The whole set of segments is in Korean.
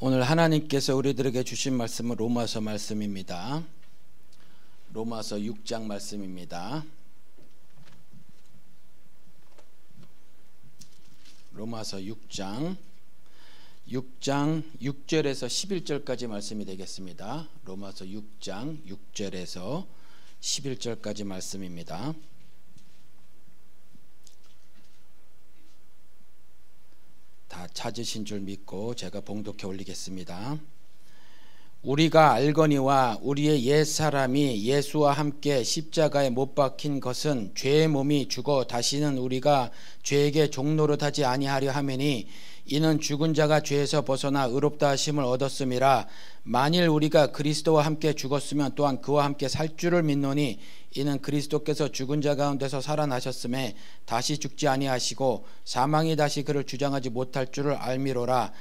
오늘 하나님께서 우리들에게 주신 말씀은 로마서 말씀입니다. 로마서 6장 말씀입니다. 로마서 6장 6절에서 11절까지 말씀이 되겠습니다. 로마서 6장 6절에서 11절까지 말씀입니다. 다 찾으신 줄 믿고 제가 봉독해 올리겠습니다. 우리가 알거니와 우리의 옛사람이 예수와 함께 십자가에 못 박힌 것은 죄의 몸이 죽어 다시는 우리가 죄에게 종노릇하지 아니하려 하매니 이는 죽은 자가 죄에서 벗어나 의롭다 하심을 얻었음이라. 만일 우리가 그리스도와 함께 죽었으면 또한 그와 함께 살 줄을 믿노니 이는 그리스도께서 죽은 자 가운데서 살아나셨음에 다시 죽지 아니하시고 사망이 다시 그를 주장하지 못할 줄을 알미로라.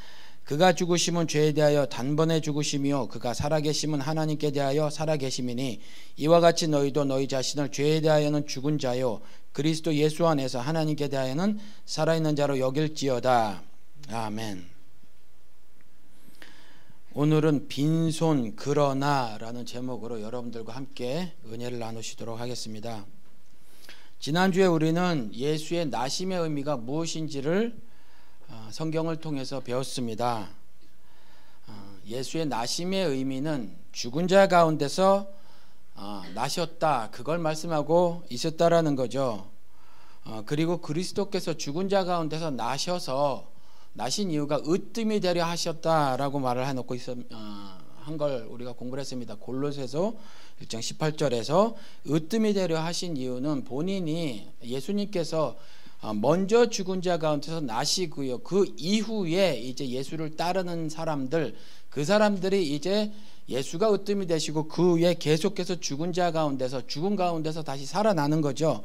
그가 죽으심은 죄에 대하여 단번에 죽으심이요 그가 살아계심은 하나님께 대하여 살아계심이니 이와 같이 너희도 너희 자신을 죄에 대하여는 죽은 자요 그리스도 예수 안에서 하나님께 대하여는 살아있는 자로 여길지어다. 아멘. 오늘은 빈손 그러나 라는 제목으로 여러분들과 함께 은혜를 나누시도록 하겠습니다. 지난주에 우리는 예수의 나심의 의미가 무엇인지를 성경을 통해서 배웠습니다. 예수의 나심의 의미는 죽은 자 가운데서 나셨다, 그걸 말씀하고 있었다라는 거죠. 그리고 그리스도께서 죽은 자 가운데서 나신 이유가 으뜸이 되려 하셨다라고 말을 해놓고 한 걸 우리가 공부를 했습니다. 골로새서 1장 18절에서 으뜸이 되려 하신 이유는 본인이 예수님께서 먼저 죽은 자 가운데서 나시고요. 그 이후에 이제 예수를 따르는 사람들, 그 사람들이 이제 예수가 으뜸이 되시고 그 후에 계속해서 죽은 가운데서 다시 살아나는 거죠.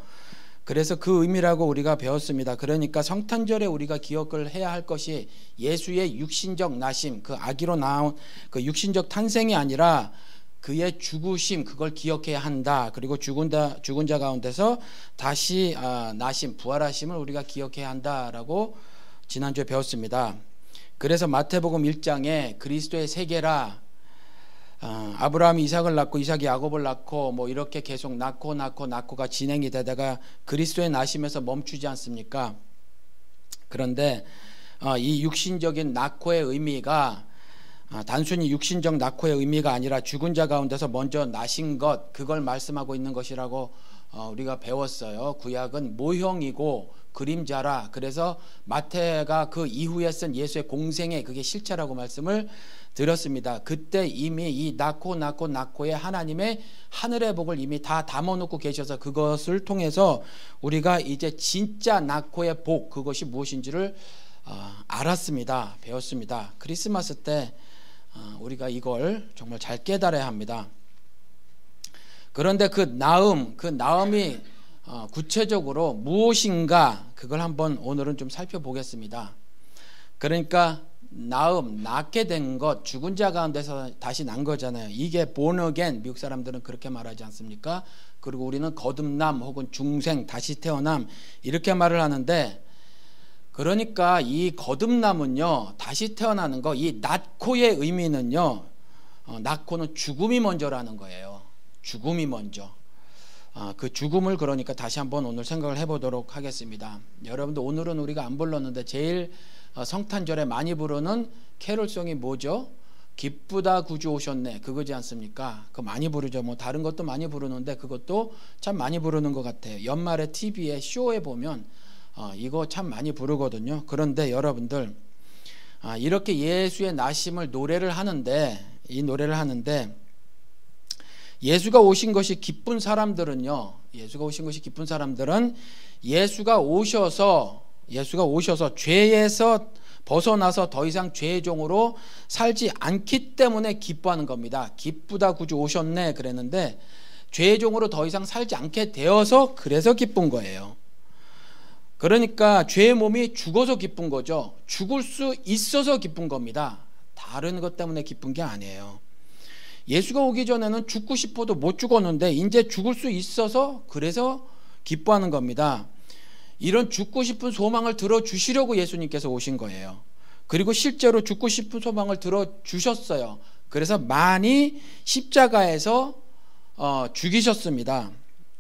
그래서 그 의미라고 우리가 배웠습니다. 그러니까 성탄절에 우리가 기억을 해야 할 것이 예수의 육신적 나심, 그 아기로 나온 그 육신적 탄생이 아니라 그의 죽으심, 그걸 기억해야 한다. 그리고 죽은 자 가운데서 다시 나심, 부활하심을 우리가 기억해야 한다라고 지난주에 배웠습니다. 그래서 마태복음 1장에 그리스도의 세계라, 아브라함이 이삭을 낳고 이삭이 야곱을 낳고 뭐 이렇게 계속 낳고가 진행이 되다가 그리스도의 나심에서 멈추지 않습니까? 그런데 이 육신적인 낳고의 의미가 단순히 육신적 낳고의 의미가 아니라 죽은 자 가운데서 먼저 나신 것, 그걸 말씀하고 있는 것이라고 우리가 배웠어요. 구약은 모형이고 그림자라. 그래서 마태가 그 이후에 쓴 예수의 공생의 그게 실체라고 말씀을 드렸습니다. 그때 이미 이 낳고의 하나님의 하늘의 복을 이미 다 담아놓고 계셔서 그것을 통해서 우리가 이제 진짜 낳고의 복, 그것이 무엇인지를 알았습니다. 배웠습니다. 크리스마스 때 우리가 이걸 정말 잘 깨달아야 합니다. 그런데 그 나음이 구체적으로 무엇인가, 그걸 한번 오늘은 좀 살펴보겠습니다. 그러니까 낳게 된 것, 죽은 자 가운데서 다시 난 거잖아요. 이게 born again, 미국 사람들은 그렇게 말하지 않습니까? 그리고 우리는 거듭남 혹은 중생, 다시 태어남, 이렇게 말을 하는데, 그러니까 이 거듭남은요, 다시 태어나는 거, 이 낳고의 의미는요, 낳고는 죽음이 먼저라는 거예요. 죽음이 먼저. 그 죽음을 그러니까 다시 한번 오늘 생각을 해보도록 하겠습니다. 여러분들, 오늘은 우리가 안 불렀는데 제일 성탄절에 많이 부르는 캐롤송이 뭐죠? 기쁘다 구주 오셨네, 그거지 않습니까? 그거 많이 부르죠. 뭐 다른 것도 많이 부르는데 그것도 참 많이 부르는 것 같아요. 연말에 TV에 쇼에 보면 이거 참 많이 부르거든요. 그런데 여러분들, 이렇게 예수의 나심을 노래를 하는데, 이 노래를 하는데, 예수가 오신 것이 기쁜 사람들은 예수가 오셔서 죄에서 벗어나서 더 이상 죄의 종으로 살지 않기 때문에 기뻐하는 겁니다. 기쁘다 구주 오셨네 그랬는데, 죄의 종으로 더 이상 살지 않게 되어서 그래서 기쁜 거예요. 그러니까 죄의 몸이 죽어서 기쁜 거죠. 죽을 수 있어서 기쁜 겁니다. 다른 것 때문에 기쁜 게 아니에요. 예수가 오기 전에는 죽고 싶어도 못 죽었는데 이제 죽을 수 있어서 그래서 기뻐하는 겁니다. 이런 죽고 싶은 소망을 들어주시려고 예수님께서 오신 거예요. 그리고 실제로 죽고 싶은 소망을 들어주셨어요. 그래서 많이 십자가에서 죽이셨습니다.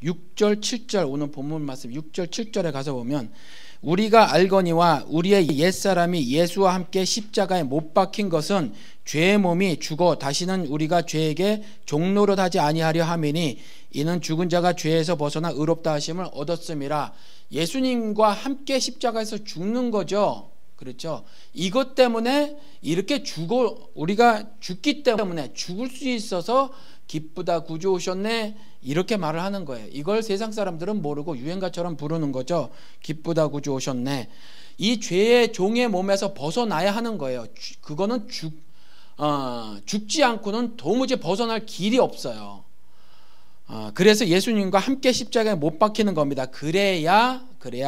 6절 7절 오늘 본문 말씀 6절 7절에 가서 보면 우리가 알거니와 우리의 옛사람이 예수와 함께 십자가에 못 박힌 것은 죄의 몸이 죽어 다시는 우리가 죄에게 종노릇하지 아니하려 함이니 이는 죽은 자가 죄에서 벗어나 의롭다 하심을 얻었음이라. 예수님과 함께 십자가에서 죽는 거죠. 그렇죠. 이것 때문에 이렇게 우리가 죽기 때문에 죽을 수 있어서 기쁘다 구주 오셨네 이렇게 말을 하는 거예요. 이걸 세상 사람들은 모르고 유행가처럼 부르는 거죠. 기쁘다 구주 오셨네. 이 죄의 종의 몸에서 벗어나야 하는 거예요. 그거는 죽지 않고는 도무지 벗어날 길이 없어요. 그래서 예수님과 함께 십자가에 못 박히는 겁니다. 그래야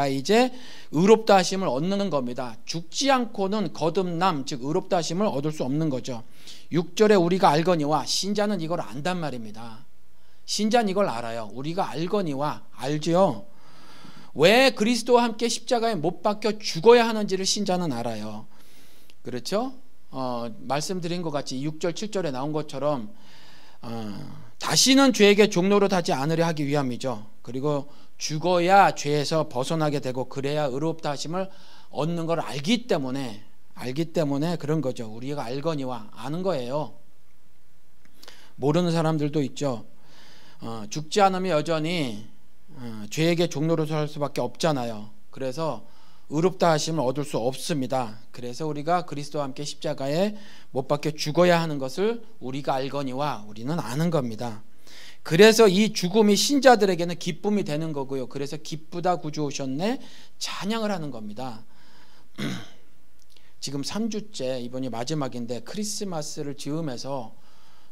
이제 의롭다 하심을 얻는 겁니다. 죽지 않고는 거듭남 즉 의롭다 하심을 얻을 수 없는 거죠. 6절에 우리가 알거니와 신자는 이걸 안단 말입니다. 신자는 이걸 알아요. 우리가 알거니와 알죠. 왜 그리스도와 함께 십자가에 못 박혀 죽어야 하는지를 신자는 알아요. 그렇죠? 말씀드린 것 같이 6절 7절에 나온 것처럼 다시는 죄에게 종노릇하지 않으려 하기 위함이죠. 그리고 죽어야 죄에서 벗어나게 되고 그래야 의롭다 하심을 얻는 걸 알기 때문에 그런 거죠. 우리가 알거니와 아는 거예요. 모르는 사람들도 있죠. 죽지 않으면 여전히 죄에게 종노릇할 수밖에 없잖아요. 그래서 의롭다 하심을 얻을 수 없습니다. 그래서 우리가 그리스도와 함께 십자가에 못 박혀 죽어야 하는 것을 우리가 알거니와 우리는 아는 겁니다. 그래서 이 죽음이 신자들에게는 기쁨이 되는 거고요. 그래서 기쁘다 구주 오셨네 찬양을 하는 겁니다. 지금 3주째 이번이 마지막인데 크리스마스를 즈음해서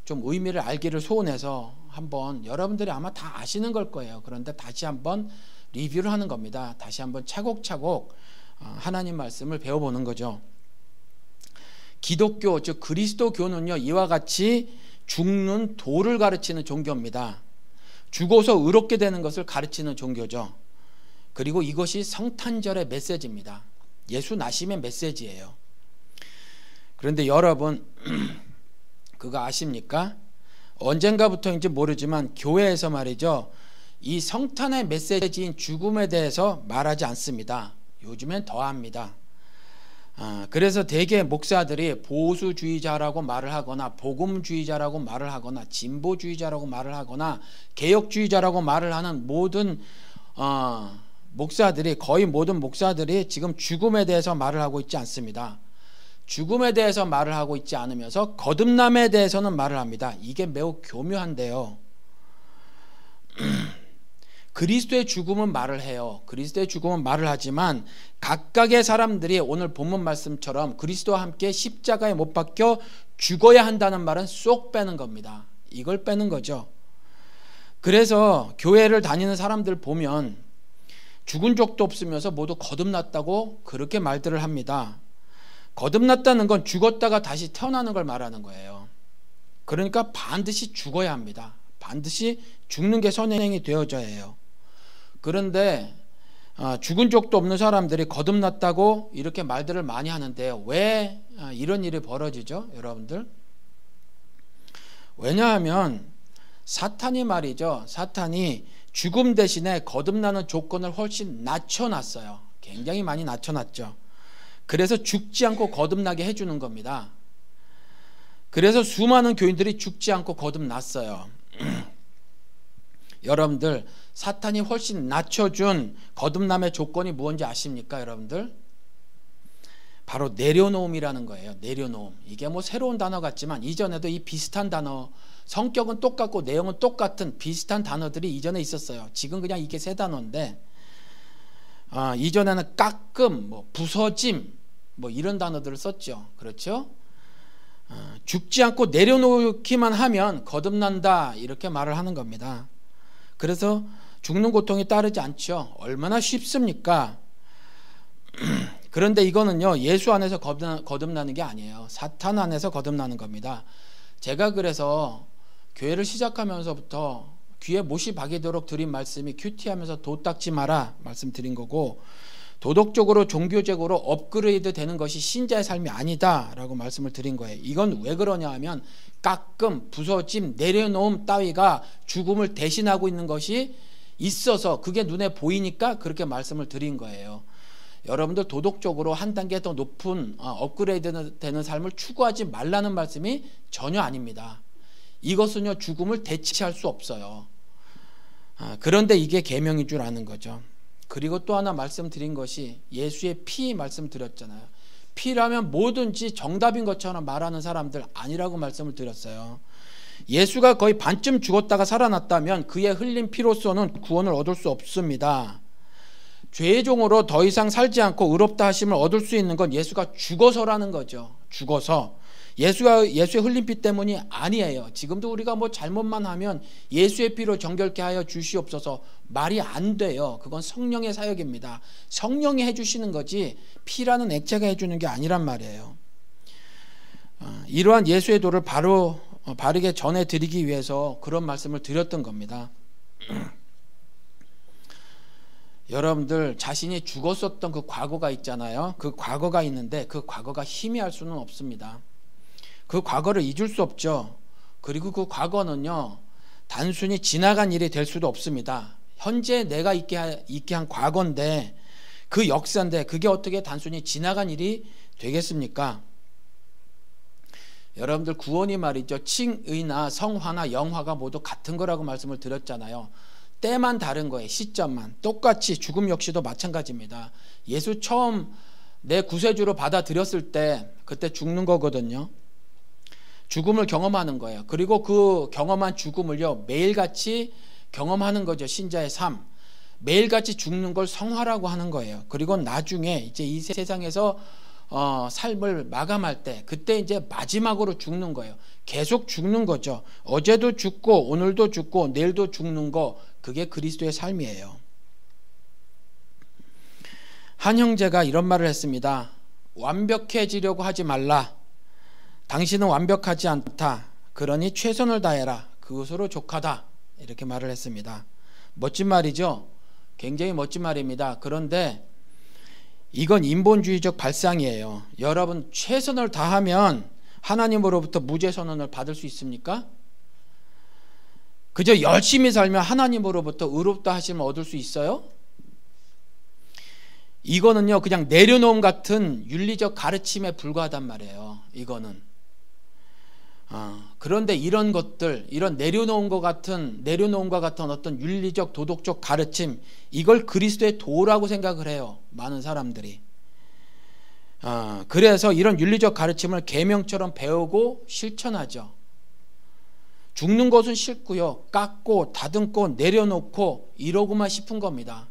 좀 의미를 알기를 소원해서 한번 여러분들이 아마 다 아시는 걸 거예요. 그런데 다시 한번 리뷰를 하는 겁니다. 다시 한번 차곡차곡 하나님 말씀을 배워보는 거죠. 기독교 즉 그리스도교는요 이와 같이 죽는 도를 가르치는 종교입니다. 죽어서 의롭게 되는 것을 가르치는 종교죠. 그리고 이것이 성탄절의 메시지입니다. 예수 나심의 메시지예요. 그런데 여러분 그거 아십니까? 언젠가부터인지 모르지만 교회에서 말이죠 이 성탄의 메시지인 죽음에 대해서 말하지 않습니다. 요즘엔 더합니다. 그래서 대개 목사들이 보수주의자라고 말을 하거나 복음주의자라고 말을 하거나 진보주의자라고 말을 하거나 개혁주의자라고 말을 하는 모든 목사들이 거의 모든 목사들이 지금 죽음에 대해서 말을 하고 있지 않습니다. 죽음에 대해서 말을 하고 있지 않으면서 거듭남에 대해서는 말을 합니다. 이게 매우 교묘한데요. 그리스도의 죽음은 말을 해요. 그리스도의 죽음은 말을 하지만 각각의 사람들이 오늘 본문 말씀처럼 그리스도와 함께 십자가에 못 박혀 죽어야 한다는 말은 쏙 빼는 겁니다. 이걸 빼는 거죠. 그래서 교회를 다니는 사람들 보면 죽은 적도 없으면서 모두 거듭났다고 그렇게 말들을 합니다. 거듭났다는 건 죽었다가 다시 태어나는 걸 말하는 거예요. 그러니까 반드시 죽어야 합니다. 반드시 죽는 게 선행이 되어져야 해요. 그런데 죽은 적도 없는 사람들이 거듭났다고 이렇게 말들을 많이 하는데요. 왜 이런 일이 벌어지죠, 여러분들? 왜냐하면 사탄이 말이죠. 사탄이 죽음 대신에 거듭나는 조건을 훨씬 낮춰놨어요. 굉장히 많이 낮춰놨죠. 그래서 죽지 않고 거듭나게 해주는 겁니다. 그래서 수많은 교인들이 죽지 않고 거듭났어요. 여러분들 사탄이 훨씬 낮춰준 거듭남의 조건이 무엇인지 아십니까, 여러분들? 바로 내려놓음이라는 거예요. 내려놓음. 이게 뭐 새로운 단어 같지만 이전에도 이 비슷한 단어, 성격은 똑같고 내용은 똑같은 비슷한 단어들이 이전에 있었어요. 지금 그냥 이게 세 단어인데 이전에는 깎음, 뭐 부서짐, 뭐 이런 단어들을 썼죠. 그렇죠? 죽지 않고 내려놓기만 하면 거듭난다 이렇게 말을 하는 겁니다. 그래서 죽는 고통이 따르지 않죠. 얼마나 쉽습니까? 그런데 이거는요 예수 안에서 거듭나는 게 아니에요. 사탄 안에서 거듭나는 겁니다. 제가 그래서 교회를 시작하면서부터 귀에 못이 박이도록 드린 말씀이 큐티하면서 도 닦지 마라 말씀드린 거고, 도덕적으로 종교적으로 업그레이드 되는 것이 신자의 삶이 아니다라고 말씀을 드린 거예요. 이건 왜 그러냐 하면 깎음, 부서짐, 내려놓음 따위가 죽음을 대신하고 있는 것이 있어서 그게 눈에 보이니까 그렇게 말씀을 드린 거예요. 여러분들 도덕적으로 한 단계 더 높은 업그레이드 되는 삶을 추구하지 말라는 말씀이 전혀 아닙니다. 이것은요 죽음을 대체할 수 없어요. 그런데 이게 계명인 줄 아는 거죠. 그리고 또 하나 말씀드린 것이 예수의 피 말씀드렸잖아요. 피라면 뭐든지 정답인 것처럼 말하는 사람들 아니라고 말씀을 드렸어요. 예수가 거의 반쯤 죽었다가 살아났다면 그의 흘린 피로서는 구원을 얻을 수 없습니다. 죄의 종으로 더 이상 살지 않고 의롭다 하심을 얻을 수 있는 건 예수가 죽어서라는 거죠. 죽어서. 예수의 흘린 피 때문이 아니에요. 지금도 우리가 뭐 잘못만 하면 예수의 피로 정결케 하여 주시옵소서 말이 안 돼요. 그건 성령의 사역입니다. 성령이 해주시는 거지 피라는 액체가 해주는 게 아니란 말이에요. 이러한 예수의 도를 바르게 전해드리기 위해서 그런 말씀을 드렸던 겁니다. 여러분들 자신이 죽었었던 그 과거가 있잖아요. 그 과거가 있는데 그 과거가 희미할 수는 없습니다. 그 과거를 잊을 수 없죠. 그리고 그 과거는요 단순히 지나간 일이 될 수도 없습니다. 현재 내가 있게 한 과거인데 그 역사인데 그게 어떻게 단순히 지나간 일이 되겠습니까? 여러분들 구원이 말이죠 칭의나 성화나 영화가 모두 같은 거라고 말씀을 드렸잖아요. 때만 다른 거예요. 시점만. 똑같이 죽음 역시도 마찬가지입니다. 예수 처음 내 구세주로 받아들였을 때 그때 죽는 거거든요. 죽음을 경험하는 거예요. 그리고 그 경험한 죽음을요 매일같이 경험하는 거죠. 신자의 삶. 매일같이 죽는 걸 성화라고 하는 거예요. 그리고 나중에 이제 이 세상에서 삶을 마감할 때 그때 이제 마지막으로 죽는 거예요. 계속 죽는 거죠. 어제도 죽고 오늘도 죽고 내일도 죽는 거 그게 그리스도의 삶이에요. 한 형제가 이런 말을 했습니다. 완벽해지려고 하지 말라. 당신은 완벽하지 않다. 그러니 최선을 다해라. 그것으로 족하다. 이렇게 말을 했습니다. 멋진 말이죠. 굉장히 멋진 말입니다. 그런데 이건 인본주의적 발상이에요. 여러분 최선을 다하면 하나님으로부터 무죄 선언을 받을 수 있습니까? 그저 열심히 살면 하나님으로부터 의롭다 하심을 얻을 수 있어요? 이거는요 그냥 내려놓음 같은 윤리적 가르침에 불과하단 말이에요. 이거는 그런데 이런 것들, 이런 내려놓음과 같은 어떤 윤리적 도덕적 가르침, 이걸 그리스도의 도라고 생각을 해요. 많은 사람들이. 그래서 이런 윤리적 가르침을 계명처럼 배우고 실천하죠. 죽는 것은 싫고요. 깎고 다듬고 내려놓고 이러고만 싶은 겁니다.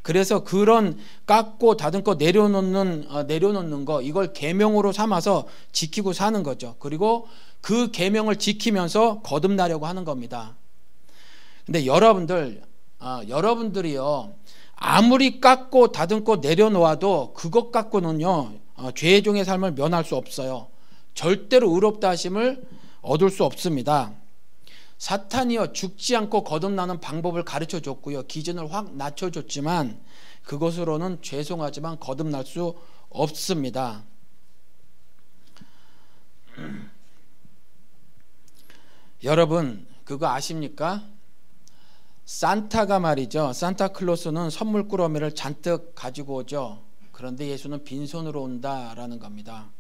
그래서 그런 깎고 다듬고 내려놓는 거 이걸 계명으로 삼아서 지키고 사는 거죠. 그리고 그 계명을 지키면서 거듭나려고 하는 겁니다. 근데 여러분들이요 아무리 깎고 다듬고 내려놓아도 그것 갖고는요 죄의 종의 삶을 면할 수 없어요. 절대로 의롭다 하심을 얻을 수 없습니다. 사탄이요 죽지 않고 거듭나는 방법을 가르쳐 줬고요 기준을 확 낮춰줬지만 그것으로는 죄송하지만 거듭날 수 없습니다. 여러분 그거 아십니까? 산타가 말이죠 산타클로스는 선물 꾸러미를 잔뜩 가지고 오죠. 그런데 예수는 빈손으로 온다라는 겁니다.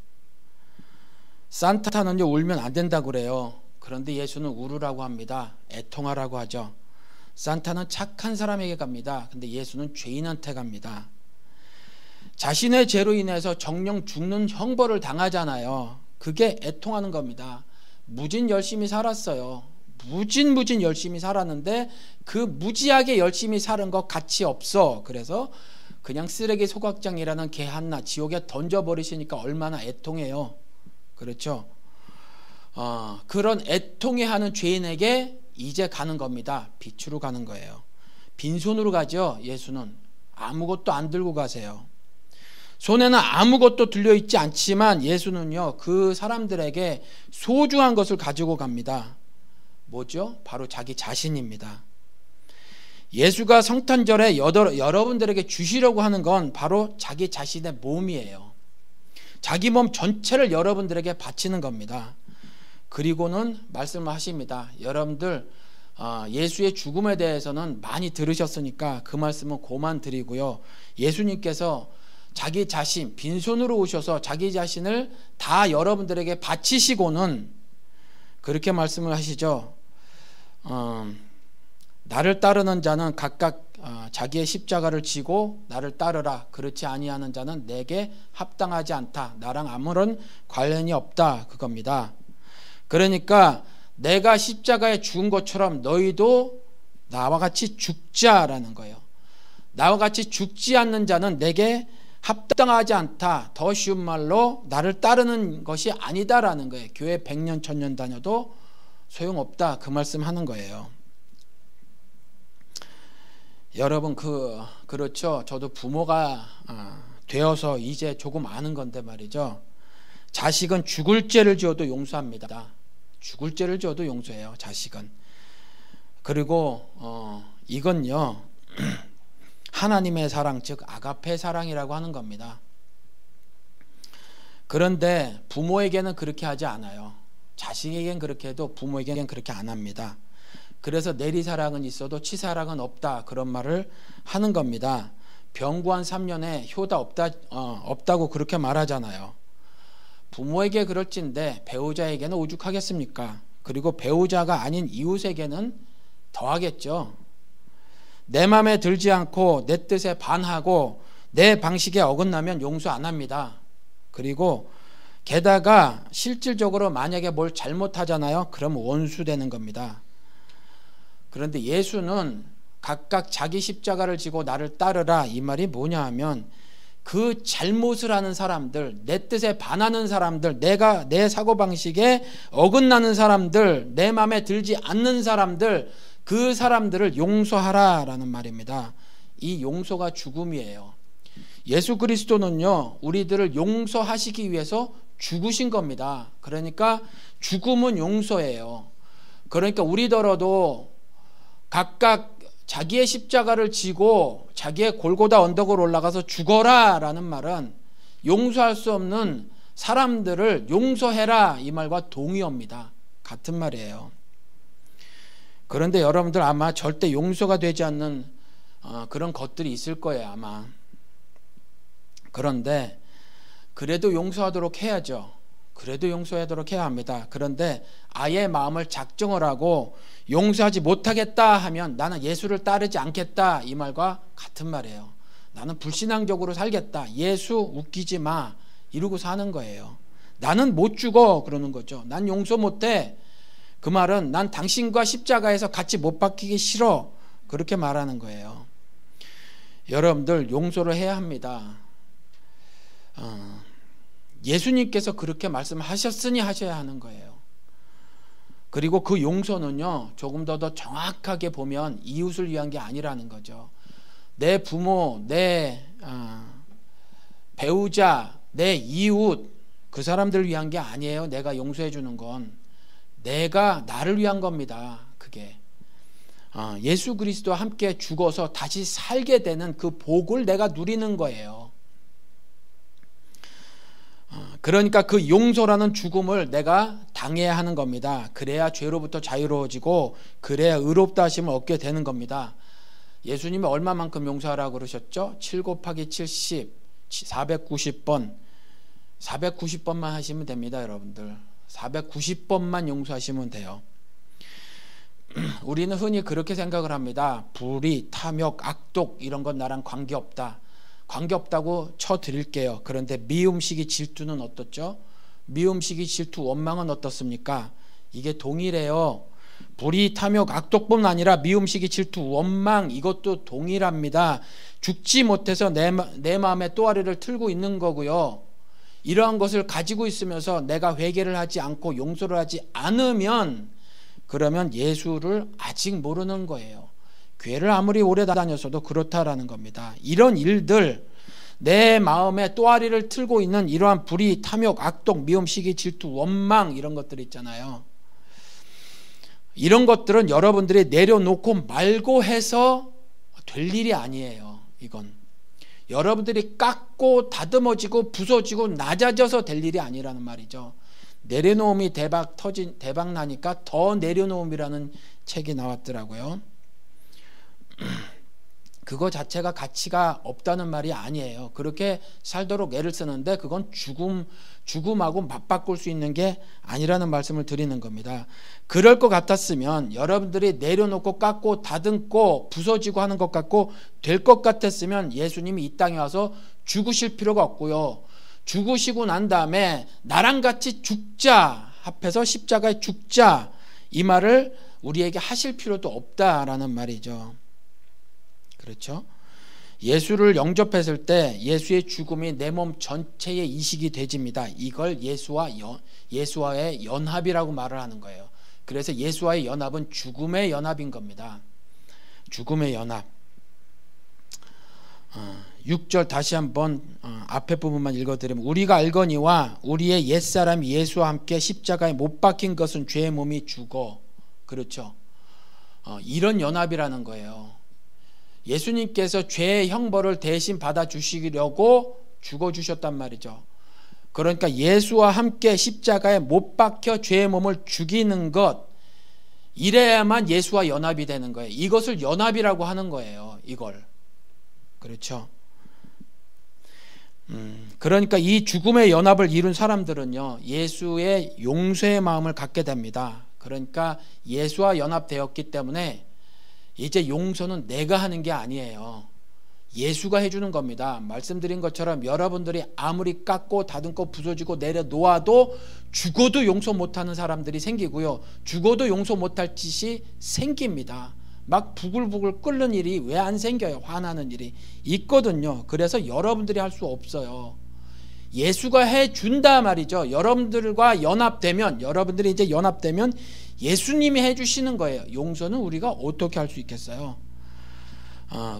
산타는요 울면 안 된다고 그래요. 그런데 예수는 울으라고 합니다. 애통하라고 하죠. 산타는 착한 사람에게 갑니다. 근데 예수는 죄인한테 갑니다. 자신의 죄로 인해서 정령 죽는 형벌을 당하잖아요. 그게 애통하는 겁니다. 무진 열심히 살았어요. 무진 열심히 살았는데 그 무지하게 열심히 사는 거 가치 없어. 그래서 그냥 쓰레기 소각장이라는 개 하나 지옥에 던져버리시니까 얼마나 애통해요. 그렇죠? 그런 애통해하는 죄인에게 이제 가는 겁니다. 빛으로 가는 거예요. 빈손으로 가죠. 예수는 아무것도 안 들고 가세요. 손에는 아무것도 들려있지 않지만 예수는요 그 사람들에게 소중한 것을 가지고 갑니다. 뭐죠? 바로 자기 자신입니다. 예수가 성탄절에 여러분들에게 주시려고 하는 건 바로 자기 자신의 몸이에요. 자기 몸 전체를 여러분들에게 바치는 겁니다. 그리고는 말씀을 하십니다. 여러분들 예수의 죽음에 대해서는 많이 들으셨으니까 그 말씀은 고만 드리고요. 예수님께서 자기 자신 빈손으로 오셔서 자기 자신을 다 여러분들에게 바치시고는 그렇게 말씀을 하시죠. 나를 따르는 자는 각각 자기의 십자가를 지고 나를 따르라. 그렇지 아니하는 자는 내게 합당하지 않다. 나랑 아무런 관련이 없다. 그겁니다. 그러니까 내가 십자가에 죽은 것처럼 너희도 나와 같이 죽자라는 거예요. 나와 같이 죽지 않는 자는 내게 합당하지 않다. 더 쉬운 말로 나를 따르는 것이 아니다라는 거예요. 교회 100년 1000년 다녀도 소용없다. 그 말씀하는 거예요. 여러분 그렇죠. 저도 부모가 되어서 이제 조금 아는 건데 말이죠. 자식은 죽을 죄를 지어도 용서합니다. 죽을 죄를 지어도 용서해요. 자식은. 그리고 이건요. 하나님의 사랑 즉 아가페 사랑이라고 하는 겁니다. 그런데 부모에게는 그렇게 하지 않아요. 자식에겐 그렇게 해도 부모에게는 그렇게 안 합니다. 그래서 내리사랑은 있어도 치사랑은 없다. 그런 말을 하는 겁니다. 병구한 3년에 효다 없다고 그렇게 말하잖아요. 부모에게 그럴진데 배우자에게는 오죽하겠습니까? 그리고 배우자가 아닌 이웃에게는 더하겠죠. 내 마음에 들지 않고 내 뜻에 반하고 내 방식에 어긋나면 용서 안 합니다. 그리고 게다가 실질적으로 만약에 뭘 잘못하잖아요. 그럼 원수 되는 겁니다. 그런데 예수는 각각 자기 십자가를 지고 나를 따르라. 이 말이 뭐냐 하면 그 잘못을 하는 사람들, 내 뜻에 반하는 사람들, 내 사고방식에 어긋나는 사람들, 내 마음에 들지 않는 사람들, 그 사람들을 용서하라라는 말입니다. 이 용서가 죽음이에요. 예수 그리스도는요, 우리들을 용서하시기 위해서 죽으신 겁니다. 그러니까 죽음은 용서예요. 그러니까 우리더러도 각각 자기의 십자가를 지고 자기의 골고다 언덕을 올라가서 죽어라 라는 말은 용서할 수 없는 사람들을 용서해라 이 말과 동의어입니다. 같은 말이에요. 그런데 여러분들 아마 절대 용서가 되지 않는 그런 것들이 있을 거예요 아마. 그런데 그래도 용서하도록 해야죠. 그래도 용서하도록 해야 합니다. 그런데 아예 마음을 작정을 하고 용서하지 못하겠다 하면 나는 예수를 따르지 않겠다 이 말과 같은 말이에요. 나는 불신앙적으로 살겠다. 예수 웃기지 마 이러고 사는 거예요. 나는 못 죽어 그러는 거죠. 난 용서 못해. 그 말은 난 당신과 십자가에서 같이 못 박히기 싫어 그렇게 말하는 거예요. 여러분들 용서를 해야 합니다. 예수님께서 그렇게 말씀하셨으니 하셔야 하는 거예요. 그리고 그 용서는요 조금 더 정확하게 보면 이웃을 위한 게 아니라는 거죠. 내 부모, 내 배우자, 내 이웃 그 사람들을 위한 게 아니에요. 내가 용서해 주는 건 내가 나를 위한 겁니다. 그게 예수 그리스도와 함께 죽어서 다시 살게 되는 그 복을 내가 누리는 거예요. 그러니까 그 용서라는 죽음을 내가 당해야 하는 겁니다. 그래야 죄로부터 자유로워지고 그래야 의롭다 하심을 얻게 되는 겁니다. 예수님이 얼마만큼 용서하라고 그러셨죠? 7 곱하기 70 490번 490번만 하시면 됩니다. 여러분들 490번만 용서하시면 돼요. 우리는 흔히 그렇게 생각을 합니다. 불의, 탐욕, 악독 이런 건 나랑 관계없다. 관계없다고 쳐드릴게요. 그런데 미움, 시기, 질투는 어떻죠? 미움, 시기, 질투, 원망은 어떻습니까? 이게 동일해요. 불의, 탐욕, 악독뿐 아니라 미움, 시기, 질투, 원망 이것도 동일합니다. 죽지 못해서 내 마음에 또아리를 틀고 있는 거고요. 이러한 것을 가지고 있으면서 내가 회개를 하지 않고 용서를 하지 않으면 그러면 예수를 아직 모르는 거예요. 교회를 아무리 오래 다녔어도 그렇다라는 겁니다. 이런 일들 내 마음에 또아리를 틀고 있는 이러한 불의, 탐욕, 악독, 미움, 시기, 질투, 원망 이런 것들 있잖아요. 이런 것들은 여러분들이 내려놓고 말고 해서 될 일이 아니에요. 이건 여러분들이 깎고 다듬어지고 부서지고 낮아져서 될 일이 아니라는 말이죠. 내려놓음이 대박 나니까 더 내려놓음이라는 책이 나왔더라고요. 그거 자체가 가치가 없다는 말이 아니에요. 그렇게 살도록 애를 쓰는데 그건 죽음하고 맞바꿀 수 있는 게 아니라는 말씀을 드리는 겁니다. 그럴 것 같았으면, 여러분들이 내려놓고 깎고 다듬고 부서지고 하는 것 같고 될 것 같았으면 예수님이 이 땅에 와서 죽으실 필요가 없고요. 죽으시고 난 다음에 나랑 같이 죽자, 합해서 십자가에 죽자, 이 말을 우리에게 하실 필요도 없다라는 말이죠. 그렇죠? 예수를 영접했을 때 예수의 죽음이 내 몸 전체의 이식이 되집니다. 이걸 예수와의 연합이라고 말을 하는 거예요. 그래서 예수와의 연합은 죽음의 연합인 겁니다. 죽음의 연합. 6절 다시 한번 앞에 부분만 읽어드리면, 우리가 알거니와 우리의 옛사람 예수와 함께 십자가에 못 박힌 것은 죄의 몸이 죽어. 그렇죠? 이런 연합이라는 거예요. 예수님께서 죄의 형벌을 대신 받아주시려고 죽어주셨단 말이죠. 그러니까 예수와 함께 십자가에 못 박혀 죄의 몸을 죽이는 것, 이래야만 예수와 연합이 되는 거예요. 이것을 연합이라고 하는 거예요. 이걸. 그렇죠? 그러니까 이 죽음의 연합을 이룬 사람들은요, 예수의 용서의 마음을 갖게 됩니다. 그러니까 예수와 연합되었기 때문에 이제 용서는 내가 하는 게 아니에요. 예수가 해주는 겁니다. 말씀드린 것처럼 여러분들이 아무리 깎고 다듬고 부서지고 내려놓아도 죽어도 용서 못하는 사람들이 생기고요, 죽어도 용서 못할 짓이 생깁니다. 막 부글부글 끓는 일이 왜 안 생겨요? 화나는 일이 있거든요. 그래서 여러분들이 할 수 없어요. 예수가 해준다 말이죠. 여러분들과 연합되면, 여러분들이 이제 연합되면 예수님이 해주시는 거예요. 용서는 우리가 어떻게 할 수 있겠어요?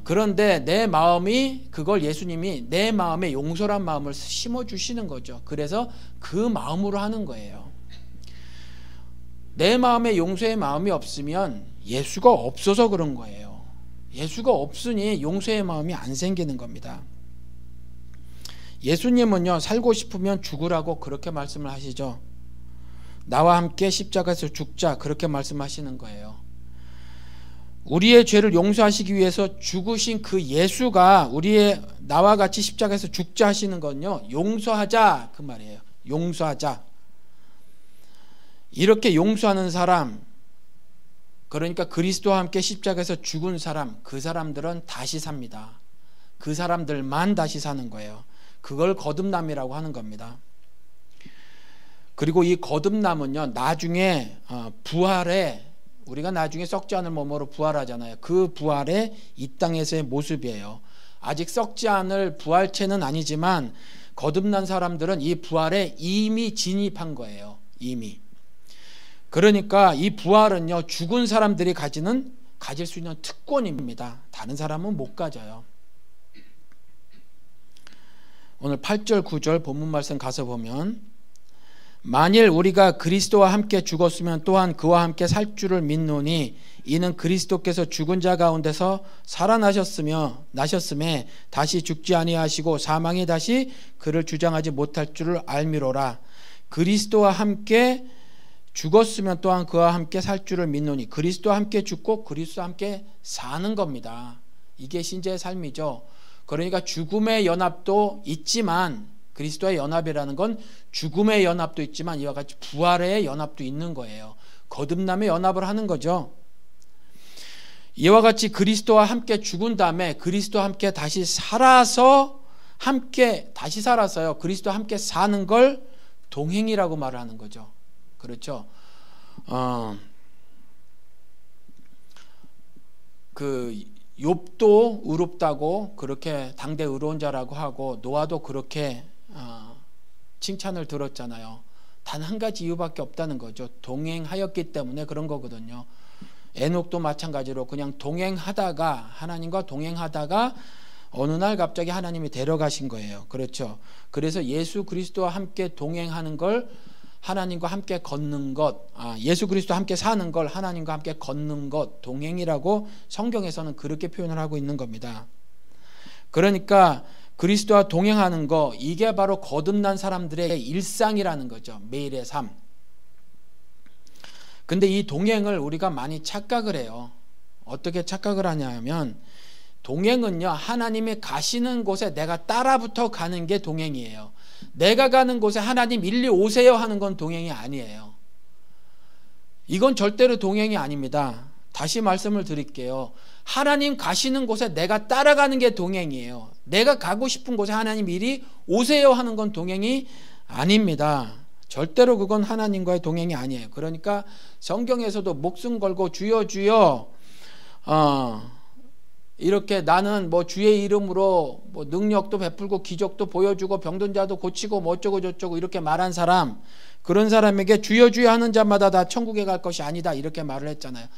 그런데 내 마음이, 그걸 예수님이 내 마음에 용서란 마음을 심어주시는 거죠. 그래서 그 마음으로 하는 거예요. 내 마음에 용서의 마음이 없으면 예수가 없어서 그런 거예요. 예수가 없으니 용서의 마음이 안 생기는 겁니다. 예수님은요, 살고 싶으면 죽으라고 그렇게 말씀을 하시죠. 나와 함께 십자가에서 죽자, 그렇게 말씀하시는 거예요. 우리의 죄를 용서하시기 위해서 죽으신 그 예수가 나와 같이 십자가에서 죽자 하시는 건요, 용서하자, 그 말이에요. 용서하자. 이렇게 용서하는 사람, 그러니까 그리스도와 함께 십자가에서 죽은 사람, 그 사람들은 다시 삽니다. 그 사람들만 다시 사는 거예요. 그걸 거듭남이라고 하는 겁니다. 그리고 이 거듭남은요, 나중에 부활에, 우리가 나중에 썩지 않을 몸으로 부활하잖아요. 그 부활의 이 땅에서의 모습이에요. 아직 썩지 않을 부활체는 아니지만 거듭난 사람들은 이 부활에 이미 진입한 거예요. 이미. 그러니까 이 부활은요, 죽은 사람들이 가질 수 있는 특권입니다. 다른 사람은 못 가져요. 오늘 8절 9절 본문 말씀 가서 보면, 만일 우리가 그리스도와 함께 죽었으면 또한 그와 함께 살 줄을 믿노니 이는 그리스도께서 죽은 자 가운데서 나셨음에 다시 죽지 아니하시고 사망이 다시 그를 주장하지 못할 줄을 알미로라. 그리스도와 함께 죽었으면 또한 그와 함께 살 줄을 믿노니, 그리스도와 함께 죽고 그리스도와 함께 사는 겁니다. 이게 신자의 삶이죠. 그러니까 죽음의 연합도 있지만, 그리스도의 연합이라는 건 죽음의 연합도 있지만 이와 같이 부활의 연합도 있는 거예요. 거듭남의 연합을 하는 거죠. 이와 같이 그리스도와 함께 죽은 다음에 그리스도와 함께 다시 살아서요, 그리스도와 함께 사는 걸 동행이라고 말을 하는 거죠. 그렇죠. 욥도 의롭다고 그렇게 당대 의로운 자라고 하고, 노아도 그렇게 칭찬을 들었잖아요. 단 한 가지 이유밖에 없다는 거죠. 동행하였기 때문에 그런 거거든요. 에녹도 마찬가지로 그냥 하나님과 동행하다가 어느 날 갑자기 하나님이 데려가신 거예요. 그렇죠. 그래서 예수 그리스도와 함께 동행하는 걸 하나님과 함께 걷는 것, 예수 그리스도와 함께 사는 걸 하나님과 함께 걷는 것, 동행이라고 성경에서는 그렇게 표현을 하고 있는 겁니다. 그러니까 그리스도와 동행하는 거, 이게 바로 거듭난 사람들의 일상이라는 거죠. 매일의 삶. 근데 이 동행을 우리가 많이 착각을 해요. 어떻게 착각을 하냐면, 동행은요, 하나님이 가시는 곳에 내가 따라붙어 가는 게 동행이에요. 내가 가는 곳에 하나님 일리 오세요 하는 건 동행이 아니에요. 이건 절대로 동행이 아닙니다. 다시 말씀을 드릴게요. 하나님 가시는 곳에 내가 따라가는 게 동행이에요. 내가 가고 싶은 곳에 하나님 일이 오세요 하는 건 동행이 아닙니다. 절대로 그건 하나님과의 동행이 아니에요. 그러니까 성경에서도 목숨 걸고 주여 주여 이렇게 나는 뭐 주의 이름으로 뭐 능력도 베풀고 기적도 보여주고 병든 자도 고치고 뭐 어쩌고 저쩌고 이렇게 말한 사람, 그런 사람에게 주여 주여 하는 자마다 다 천국에 갈 것이 아니다 이렇게 말을 했잖아요.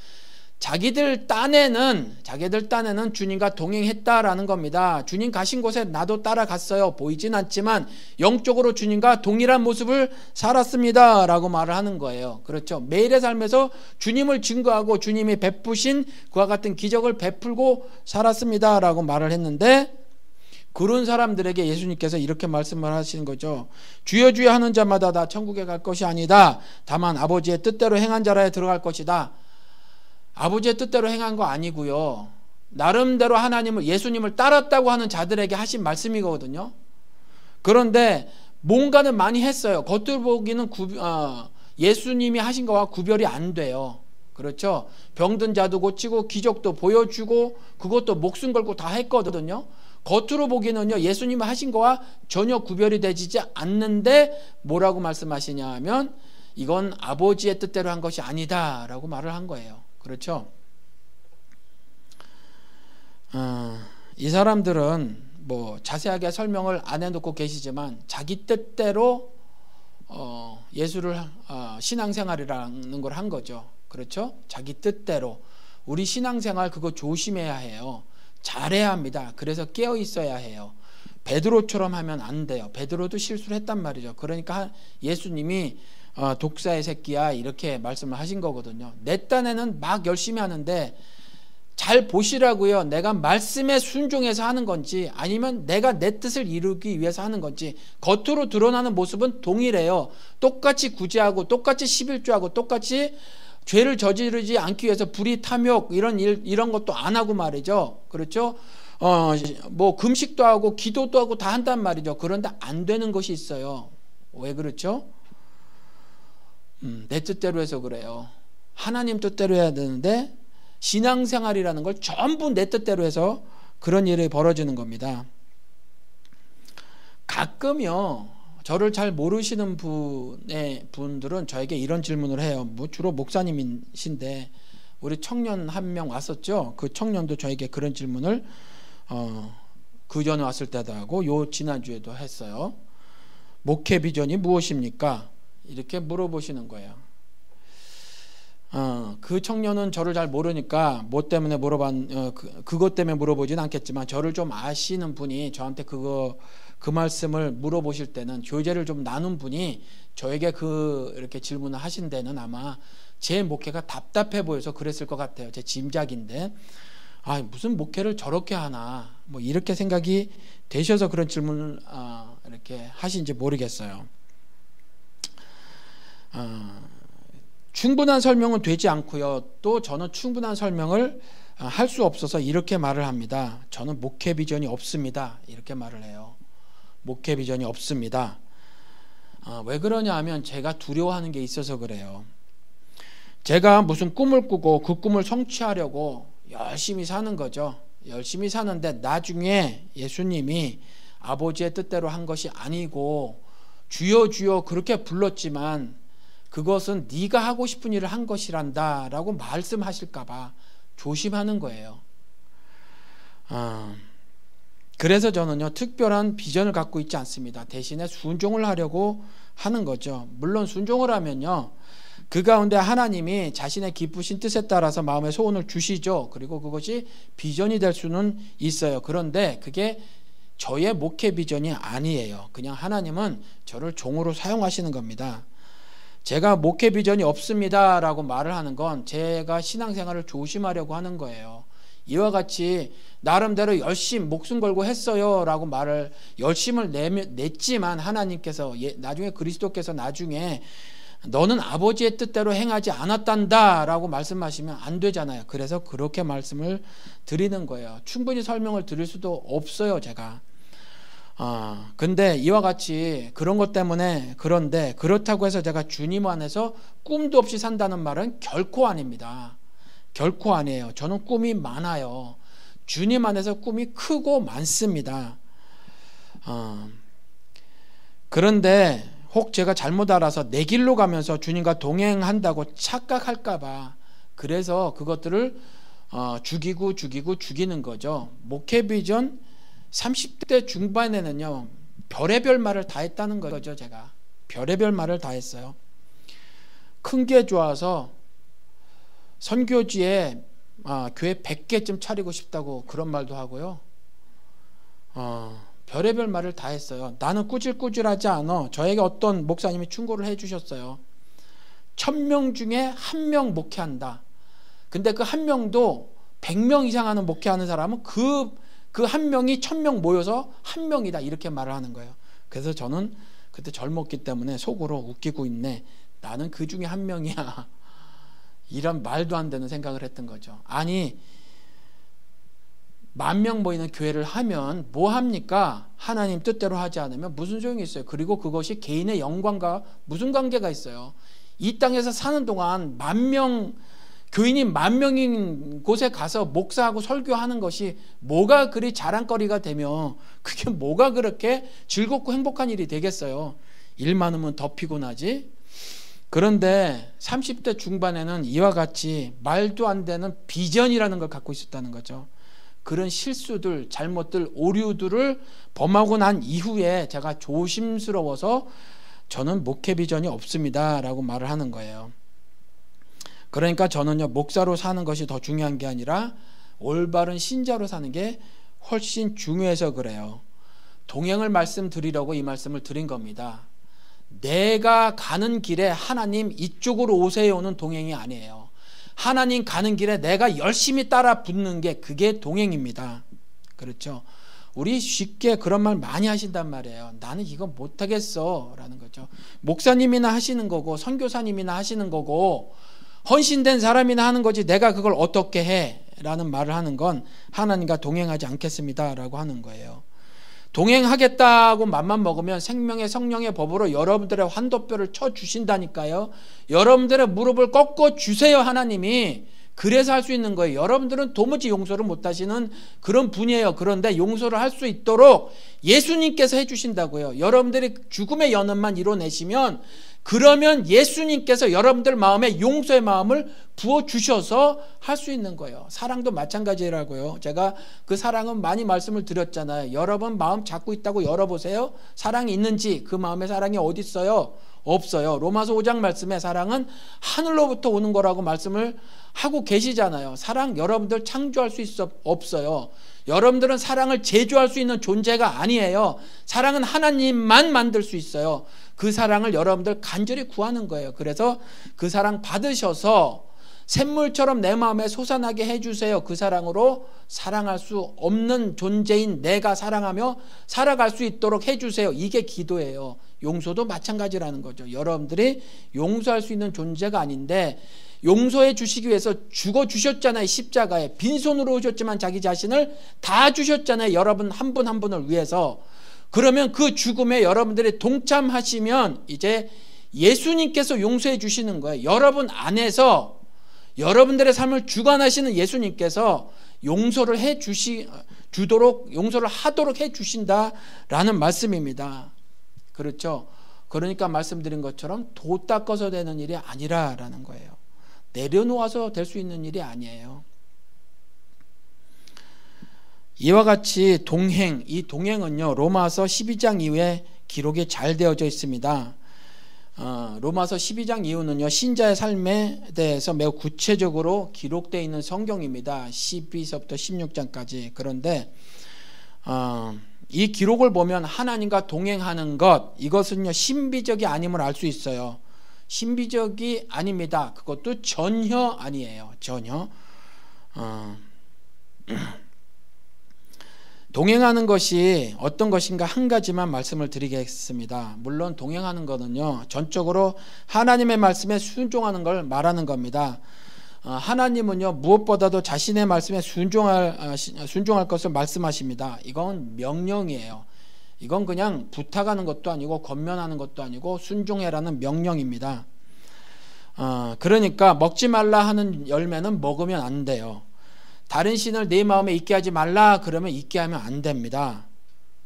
자기들 딴에는 주님과 동행했다라는 겁니다. 주님 가신 곳에 나도 따라갔어요. 보이진 않지만 영적으로 주님과 동일한 모습을 살았습니다 라고 말을 하는 거예요. 그렇죠. 매일의 삶에서 주님을 증거하고 주님이 베푸신 그와 같은 기적을 베풀고 살았습니다 라고 말을 했는데, 그런 사람들에게 예수님께서 이렇게 말씀을 하시는 거죠. 주여 주여 하는 자마다 다 천국에 갈 것이 아니다. 다만 아버지의 뜻대로 행한 자라에 들어갈 것이다. 아버지의 뜻대로 행한 거 아니고요. 나름대로 하나님을, 예수님을 따랐다고 하는 자들에게 하신 말씀이거든요. 그런데 뭔가는 많이 했어요. 겉으로 보기는 예수님이 하신 거와 구별이 안 돼요. 그렇죠. 병든 자도 고치고 기적도 보여주고 그것도 목숨 걸고 다 했거든요. 겉으로 보기는요, 예수님이 하신 거와 전혀 구별이 되지 않는데 뭐라고 말씀하시냐 하면, 이건 아버지의 뜻대로 한 것이 아니다 라고 말을 한 거예요. 그렇죠. 이 사람들은 뭐 자세하게 설명을 안 해놓고 계시지만 자기 뜻대로 예수를 신앙생활이라는 걸 한 거죠. 그렇죠. 자기 뜻대로. 우리 신앙생활 그거 조심해야 해요. 잘해야 합니다. 그래서 깨어 있어야 해요. 베드로처럼 하면 안 돼요. 베드로도 실수를 했단 말이죠. 그러니까 예수님이 독사의 새끼야 이렇게 말씀을 하신 거거든요. 내 딴에는 막 열심히 하는데 잘 보시라고요. 내가 말씀에 순종해서 하는 건지 아니면 내가 내 뜻을 이루기 위해서 하는 건지. 겉으로 드러나는 모습은 동일해요. 똑같이 구제하고 똑같이 11조하고 똑같이 죄를 저지르지 않기 위해서 불의, 탐욕 이런 것도 안 하고 말이죠. 그렇죠. 뭐 금식도 하고 기도도 하고 다 한단 말이죠. 그런데 안 되는 것이 있어요. 왜 그렇죠? 내 뜻대로 해서 그래요. 하나님 뜻대로 해야 되는데 신앙생활이라는 걸 전부 내 뜻대로 해서 그런 일이 벌어지는 겁니다. 가끔요, 저를 잘 모르시는 분들은 저에게 이런 질문을 해요. 뭐 주로 목사님이신데 우리 청년 한 명 왔었죠. 그 청년도 저에게 그런 질문을 그 전에 왔을 때도 하고 요 지난주에도 했어요. 목회 비전이 무엇입니까? 이렇게 물어보시는 거예요. 그 청년은 저를 잘 모르니까 뭐 때문에 그것 때문에 물어보진 않겠지만, 저를 좀 아시는 분이 저한테 그 말씀을 물어보실 때는, 교제를 좀 나눈 분이 저에게 이렇게 질문을 하신 데는 아마 제 목회가 답답해 보여서 그랬을 것 같아요. 제 짐작인데, 무슨 목회를 저렇게 하나, 뭐 이렇게 생각이 되셔서 그런 질문을 이렇게 하신지 모르겠어요. 충분한 설명은 되지 않고요. 또 저는 충분한 설명을 할 수 없어서 이렇게 말을 합니다. 저는 목회 비전이 없습니다. 이렇게 말을 해요. 목회 비전이 없습니다. 왜 그러냐 하면 제가 두려워하는 게 있어서 그래요. 제가 무슨 꿈을 꾸고 그 꿈을 성취하려고 열심히 사는 거죠. 열심히 사는데 나중에 예수님이 아버지의 뜻대로 한 것이 아니고 주여 주여 그렇게 불렀지만 그것은 네가 하고 싶은 일을 한 것이란다 라고 말씀하실까 봐 조심하는 거예요. 그래서 저는요, 특별한 비전을 갖고 있지 않습니다. 대신에 순종을 하려고 하는 거죠. 물론 순종을 하면요, 그 가운데 하나님이 자신의 기쁘신 뜻에 따라서 마음의 소원을 주시죠. 그리고 그것이 비전이 될 수는 있어요. 그런데 그게 저의 목회 비전이 아니에요. 그냥 하나님은 저를 종으로 사용하시는 겁니다. 제가 목회 비전이 없습니다라고 말을 하는 건 제가 신앙생활을 조심하려고 하는 거예요. 이와 같이 나름대로 열심히 목숨 걸고 했어요라고 말을 열심을 냈지만 하나님께서 나중에 그리스도께서 나중에 너는 아버지의 뜻대로 행하지 않았단다라고 말씀하시면 안 되잖아요. 그래서 그렇게 말씀을 드리는 거예요. 충분히 설명을 드릴 수도 없어요, 제가. 근데 이와 같이 그런 것 때문에 그런데 그렇다고 해서 제가 주님 안에서 꿈도 없이 산다는 말은 결코 아닙니다. 결코 아니에요. 저는 꿈이 많아요. 주님 안에서 꿈이 크고 많습니다. 그런데 혹 제가 잘못 알아서 내 길로 가면서 주님과 동행한다고 착각할까봐 그래서 그것들을 죽이는 거죠. 목회 비전 30대 중반에는요 별의별 말을 다 했다는 거죠. 제가 별의별 말을 다 했어요. 큰 게 좋아서 선교지에 교회 100개쯤 차리고 싶다고 그런 말도 하고요. 별의별 말을 다 했어요. 나는 꾸질꾸질하지 않아. 저에게 어떤 목사님이 충고를 해주셨어요. 1000명 중에 1명 목회한다. 근데 그 1명도 100명 이상 하는 목회하는 사람은 그 1명이 1000명 모여서 1명이다 이렇게 말을 하는 거예요. 그래서 저는 그때 젊었기 때문에 속으로 웃기고 있네. 나는 그 중에 1명이야. 이런 말도 안 되는 생각을 했던 거죠. 아니 10,000명 모이는 교회를 하면 뭐 합니까? 하나님 뜻대로 하지 않으면 무슨 소용이 있어요? 그리고 그것이 개인의 영광과 무슨 관계가 있어요? 이 땅에서 사는 동안 10,000명 교인이 10,000명인 곳에 가서 목사하고 설교하는 것이 뭐가 그리 자랑거리가 되며 그게 뭐가 그렇게 즐겁고 행복한 일이 되겠어요? 일 많으면 더 피곤하지? 그런데 30대 중반에는 이와 같이 말도 안 되는 비전이라는 걸 갖고 있었다는 거죠. 그런 실수들, 잘못들, 오류들을 범하고 난 이후에 제가 조심스러워서 저는 목회 비전이 없습니다 라고 말을 하는 거예요. 그러니까 저는요 목사로 사는 것이 더 중요한 게 아니라 올바른 신자로 사는 게 훨씬 중요해서 그래요. 동행을 말씀드리려고 이 말씀을 드린 겁니다. 내가 가는 길에 하나님 이쪽으로 오세요는 동행이 아니에요. 하나님 가는 길에 내가 열심히 따라 붙는 게 그게 동행입니다. 그렇죠? 우리 쉽게 그런 말 많이 하신단 말이에요. 나는 이거 못하겠어 라는 거죠. 목사님이나 하시는 거고 선교사님이나 하시는 거고 헌신된 사람이나 하는 거지 내가 그걸 어떻게 해 라는 말을 하는 건 하나님과 동행하지 않겠습니다 라고 하는 거예요. 동행하겠다고 맘만 먹으면 생명의 성령의 법으로 여러분들의 환도뼈를 쳐주신다니까요. 여러분들의 무릎을 꺾어 주세요 하나님이. 그래서 할 수 있는 거예요. 여러분들은 도무지 용서를 못하시는 그런 분이에요. 그런데 용서를 할 수 있도록 예수님께서 해주신다고요. 여러분들이 죽음의 연원만 이뤄내시면 그러면 예수님께서 여러분들 마음에 용서의 마음을 부어주셔서 할 수 있는 거예요. 사랑도 마찬가지라고요. 제가 그 사랑은 많이 말씀을 드렸잖아요. 여러분 마음 잡고 있다고 열어보세요. 사랑이 있는지 그 마음에 사랑이 어디 있어요? 없어요. 로마서 5장 말씀에 사랑은 하늘로부터 오는 거라고 말씀을 하고 계시잖아요. 사랑 여러분들 창조할 수 없어요. 여러분들은 사랑을 제조할 수 있는 존재가 아니에요. 사랑은 하나님만 만들 수 있어요. 그 사랑을 여러분들 간절히 구하는 거예요. 그래서 그 사랑 받으셔서 샘물처럼 내 마음에 솟아나게 해주세요. 그 사랑으로 사랑할 수 없는 존재인 내가 사랑하며 살아갈 수 있도록 해주세요. 이게 기도예요. 용서도 마찬가지라는 거죠. 여러분들이 용서할 수 있는 존재가 아닌데 용서해 주시기 위해서 죽어주셨잖아요. 십자가에 빈손으로 오셨지만 자기 자신을 다 주셨잖아요. 여러분 한 분 한 분을 위해서. 그러면 그 죽음에 여러분들이 동참하시면 이제 예수님께서 용서해 주시는 거예요. 여러분 안에서 여러분들의 삶을 주관하시는 예수님께서 용서를 주도록 용서를 하도록 해 주신다라는 말씀입니다. 그렇죠? 그러니까 말씀드린 것처럼 도 닦아서 되는 일이 아니라라는 거예요. 내려놓아서 될 수 있는 일이 아니에요. 이와 같이 동행, 이 동행은요 로마서 12장 이후에 기록이 잘 되어져 있습니다. 로마서 12장 이후는요 신자의 삶에 대해서 매우 구체적으로 기록되어 있는 성경입니다. 12서부터 16장까지. 그런데 이 기록을 보면 하나님과 동행하는 것, 이것은요 신비적이 아님을 알 수 있어요. 신비적이 아닙니다. 그것도 전혀 아니에요. 전혀. 동행하는 것이 어떤 것인가 한 가지만 말씀을 드리겠습니다. 물론 동행하는 것은요, 전적으로 하나님의 말씀에 순종하는 걸 말하는 겁니다. 하나님은요, 무엇보다도 자신의 말씀에 순종할 것을 말씀하십니다. 이건 명령이에요. 이건 그냥 부탁하는 것도 아니고 권면하는 것도 아니고 순종해라는 명령입니다. 그러니까 먹지 말라 하는 열매는 먹으면 안 돼요. 다른 신을 내 마음에 있게 하지 말라 그러면 있게 하면 안 됩니다.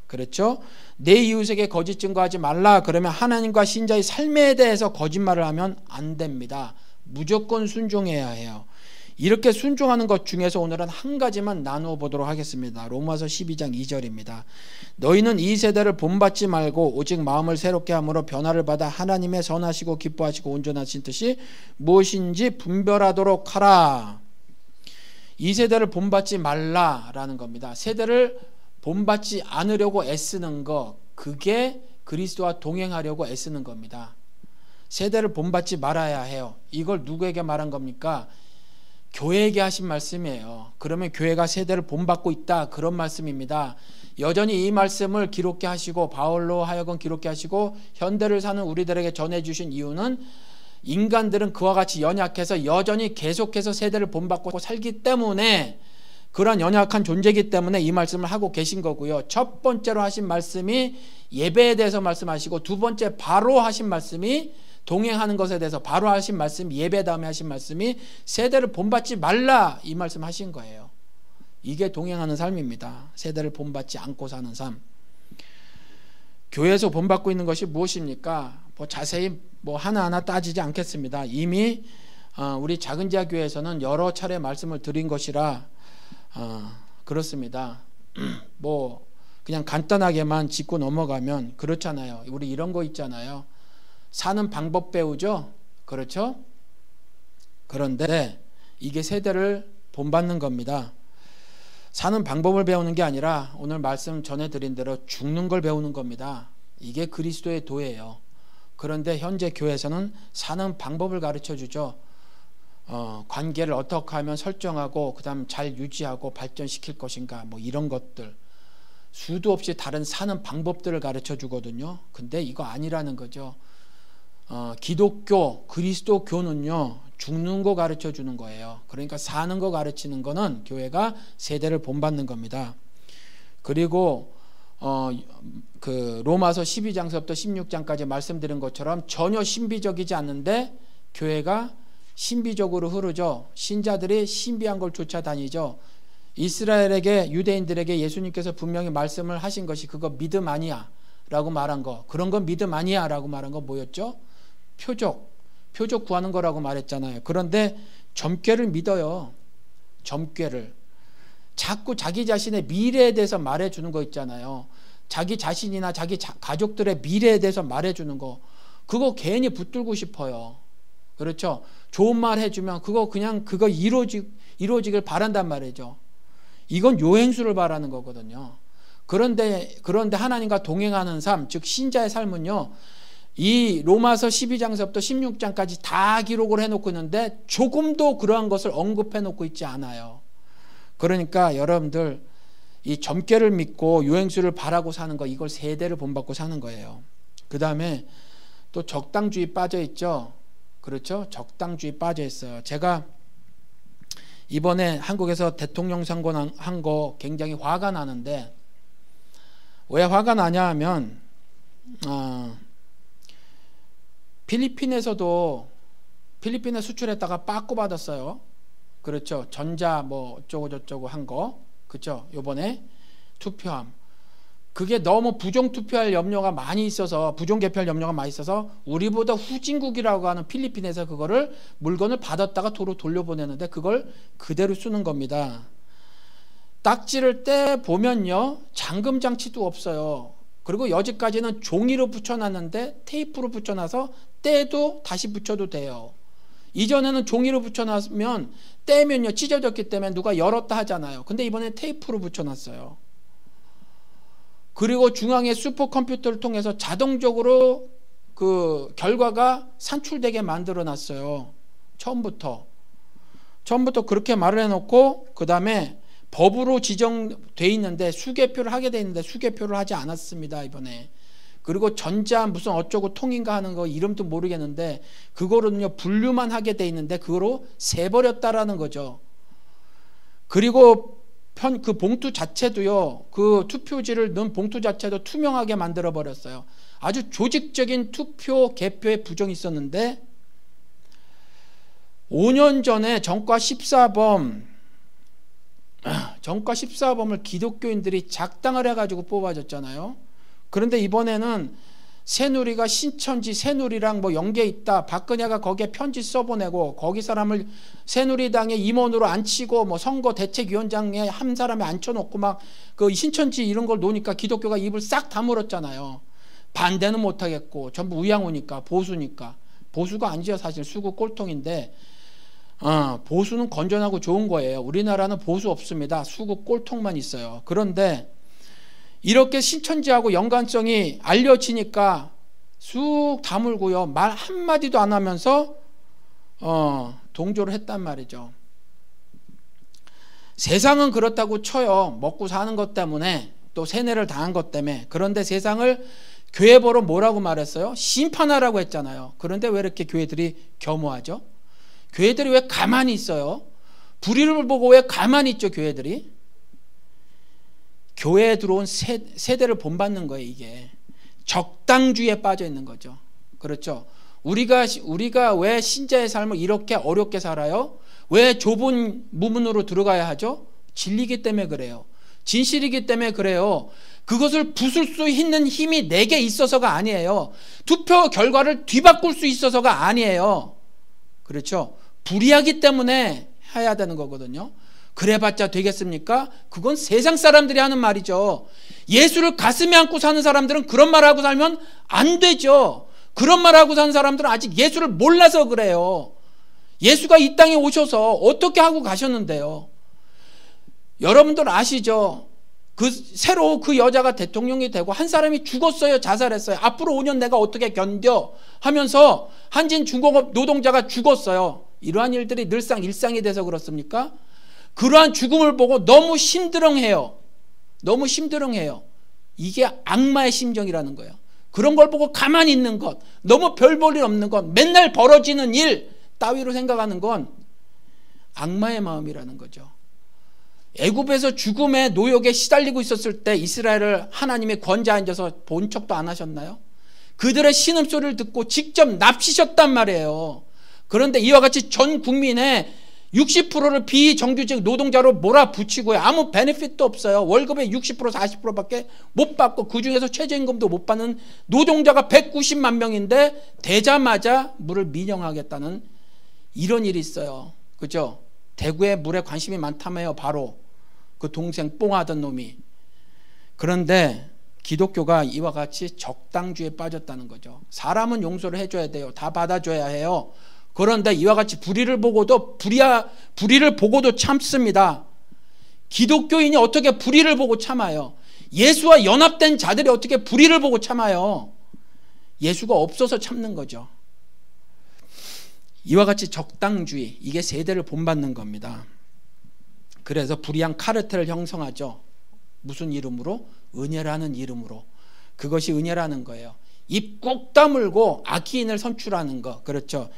그렇죠? 내 이웃에게 거짓 증거하지 말라 그러면 하나님과 신자의 삶에 대해서 거짓말을 하면 안 됩니다. 무조건 순종해야 해요. 이렇게 순종하는 것 중에서 오늘은 한 가지만 나누어 보도록 하겠습니다. 로마서 12장 2절입니다. 너희는 이 세대를 본받지 말고 오직 마음을 새롭게 함으로 변화를 받아 하나님의 선하시고 기뻐하시고 온전하신 뜻이 무엇인지 분별하도록 하라. 이 세대를 본받지 말라라는 겁니다. 세대를 본받지 않으려고 애쓰는 것, 그게 그리스도와 동행하려고 애쓰는 겁니다. 세대를 본받지 말아야 해요. 이걸 누구에게 말한 겁니까? 교회에게 하신 말씀이에요. 그러면 교회가 세대를 본받고 있다, 그런 말씀입니다. 여전히 이 말씀을 기록해 하시고 바울로 하여금 기록해 하시고 현대를 사는 우리들에게 전해주신 이유는 인간들은 그와 같이 연약해서 여전히 계속해서 세대를 본받고 살기 때문에, 그러한 연약한 존재이기 때문에 이 말씀을 하고 계신 거고요. 첫 번째로 하신 말씀이 예배에 대해서 말씀하시고, 두 번째 바로 하신 말씀이 동행하는 것에 대해서 바로 하신 말씀이 예배 다음에 하신 말씀이 세대를 본받지 말라, 이 말씀 하신 거예요. 이게 동행하는 삶입니다. 세대를 본받지 않고 사는 삶. 교회에서 본받고 있는 것이 무엇입니까? 자세히 하나하나 따지지 않겠습니다. 이미 우리 작은 지하 교회에서는 여러 차례 말씀을 드린 것이라 그렇습니다. 그냥 간단하게만 짚고 넘어가면 그렇잖아요. 우리 이런 거 있잖아요. 사는 방법 배우죠? 그렇죠? 그런데 이게 세대를 본받는 겁니다. 사는 방법을 배우는 게 아니라 오늘 말씀 전해드린 대로 죽는 걸 배우는 겁니다. 이게 그리스도의 도예요. 그런데 현재 교회에서는 사는 방법을 가르쳐 주죠. 관계를 어떻게 하면 설정하고 그 다음 잘 유지하고 발전시킬 것인가, 이런 것들, 수도 없이 다른 사는 방법들을 가르쳐 주거든요. 근데 이거 아니라는 거죠. 기독교, 그리스도교는요, 죽는 거 가르쳐 주는 거예요. 그러니까 사는 거 가르치는 거는 교회가 세대를 본받는 겁니다. 그리고 그 로마서 12장서부터 16장까지 말씀드린 것처럼 전혀 신비적이지 않는데 교회가 신비적으로 흐르죠. 신자들이 신비한 걸 쫓아다니죠. 이스라엘에게, 유대인들에게 예수님께서 분명히 말씀을 하신 것이 그거 믿음 아니야 라고 말한 거, 그런 건 믿음 아니야 라고 말한 거 뭐였죠? 표적 구하는 거라고 말했잖아요. 그런데 점괘를 믿어요. 점괘를. 자꾸 자기 자신의 미래에 대해서 말해주는 거 있잖아요. 자기 자신이나 자기 가족들의 미래에 대해서 말해주는 거, 그거 괜히 붙들고 싶어요. 그렇죠? 좋은 말 해주면 그거 이루어지길 바란단 말이죠. 이건 요행수를 바라는 거거든요. 그런데 하나님과 동행하는 삶, 즉 신자의 삶은요, 이 로마서 12장서부터 16장까지 다 기록을 해놓고 있는데 조금도 그러한 것을 언급해놓고 있지 않아요. 그러니까 여러분들 이 점괘를 믿고 요행수를 바라고 사는 거, 이걸 세대를 본받고 사는 거예요. 그 다음에 또 적당주의 빠져 있죠. 그렇죠? 적당주의 빠져 있어요. 제가 이번에 한국에서 대통령 선거한 거 굉장히 화가 나는데, 왜 화가 나냐 하면 필리핀에 수출했다가 빠꾸 받았어요. 그렇죠? 전자 어쩌고 저쩌고 한 거, 그렇죠? 요번에 투표함, 그게 너무 부정 투표할 염려가 많이 있어서, 부정 개표할 염려가 많이 있어서 우리보다 후진국이라고 하는 필리핀에서 그거를 물건을 받았다가 도로 돌려보내는데 그걸 그대로 쓰는 겁니다. 딱지를 떼 보면요, 잠금 장치도 없어요. 그리고 여지까지는 종이로 붙여놨는데 테이프로 붙여놔서 떼도 다시 붙여도 돼요. 이전에는 종이로 붙여놨으면 떼면요 찢어졌기 때문에 누가 열었다 하잖아요. 근데 이번에 테이프로 붙여놨어요. 그리고 중앙에 슈퍼컴퓨터를 통해서 자동적으로 그 결과가 산출되게 만들어 놨어요. 처음부터 그렇게 말을 해놓고 그 다음에 법으로 지정돼 있는데 수개표를 하게 돼 있는데 수개표를 하지 않았습니다, 이번에. 그리고 전자 무슨 어쩌고 통인가 하는 거 이름도 모르겠는데 그거로는요 분류만 하게 돼 있는데 그거로 세버렸다라는 거죠. 그리고 그 봉투 자체도요, 그 투표지를 넣은 봉투 자체도 투명하게 만들어 버렸어요. 아주 조직적인 투표 개표에 부정이 있었는데 5년 전에 전과 14범을 기독교인들이 작당을 해가지고 뽑아줬잖아요. 그런데 이번에는 새누리가 신천지 새누리랑 뭐 연계 있다, 박근혜가 거기에 편지 써보내고 거기 사람을 새누리당의 임원으로 앉히고 뭐 선거 대책위원장에 한 사람에 앉혀놓고 막 그 신천지 이런 걸 놓으니까 기독교가 입을 싹 다물었잖아요. 반대는 못하겠고 전부 우양우니까, 보수니까. 보수가 아니죠, 사실. 수구 꼴통인데 보수는 건전하고 좋은 거예요. 우리나라는 보수 없습니다. 수구 꼴통만 있어요. 그런데 이렇게 신천지하고 연관성이 알려지니까 쑥 다물고요, 말 한마디도 안 하면서 동조를 했단 말이죠. 세상은 그렇다고 쳐요. 먹고 사는 것 때문에, 또 세뇌를 당한 것 때문에. 그런데 세상을 교회 보러 뭐라고 말했어요? 심판하라고 했잖아요. 그런데 왜 이렇게 교회들이 겸허하죠? 교회들이 왜 가만히 있어요? 불의를 보고 왜 가만히 있죠, 교회들이? 교회에 들어온 세대를 본받는 거예요. 이게 적당주의에 빠져 있는 거죠. 그렇죠? 우리가 왜 신자의 삶을 이렇게 어렵게 살아요? 왜 좁은 무문으로 들어가야 하죠? 진리이기 때문에 그래요. 진실이기 때문에 그래요. 그것을 부술 수 있는 힘이 내게 있어서가 아니에요. 투표 결과를 뒤바꿀 수 있어서가 아니에요. 그렇죠? 불의하기 때문에 해야 되는 거거든요. 그래봤자 되겠습니까? 그건 세상 사람들이 하는 말이죠. 예수를 가슴에 안고 사는 사람들은 그런 말하고 살면 안 되죠. 그런 말하고 사는 사람들은 아직 예수를 몰라서 그래요. 예수가 이 땅에 오셔서 어떻게 하고 가셨는데요? 여러분들 아시죠? 새로 그 여자가 대통령이 되고 한 사람이 죽었어요. 자살했어요. 앞으로 5년 내가 어떻게 견뎌 하면서 한진 중공업 노동자가 죽었어요. 이러한 일들이 늘상 일상이 돼서 그렇습니까? 그러한 죽음을 보고 너무 심드렁해요. 너무 심드렁해요. 이게 악마의 심정이라는 거예요. 그런 걸 보고 가만히 있는 것, 너무 별 볼 일 없는 것, 맨날 벌어지는 일 따위로 생각하는 건 악마의 마음이라는 거죠. 애굽에서 죽음의 노역에 시달리고 있었을 때 이스라엘을 하나님의 권좌에 앉아서 본 척도 안 하셨나요? 그들의 신음소리를 듣고 직접 납치셨단 말이에요. 그런데 이와 같이 전 국민의 60%를 비정규직 노동자로 몰아붙이고요. 아무 베네핏도 없어요. 월급의 60% 40%밖에 못 받고 그중에서 최저임금도 못 받는 노동자가 190만 명인데 되자마자 물을 민영하겠다는 이런 일이 있어요. 그죠? 대구에 물에 관심이 많다며요. 바로 그 동생 뽕하던 놈이. 그런데 기독교가 이와 같이 적당주의에 빠졌다는 거죠. 사람은 용서를 해줘야 돼요. 다 받아줘야 해요. 그런데 이와 같이 불의를 보고도 참습니다. 기독교인이 어떻게 불의를 보고 참아요? 예수와 연합된 자들이 어떻게 불의를 보고 참아요? 예수가 없어서 참는 거죠. 이와 같이 적당주의, 이게 세대를 본받는 겁니다. 그래서 불의한 카르텔을 형성하죠. 무슨 이름으로? 은혜라는 이름으로. 그것이 은혜라는 거예요. 입 꼭 다물고 악의인을 선출하는 거. 그렇죠?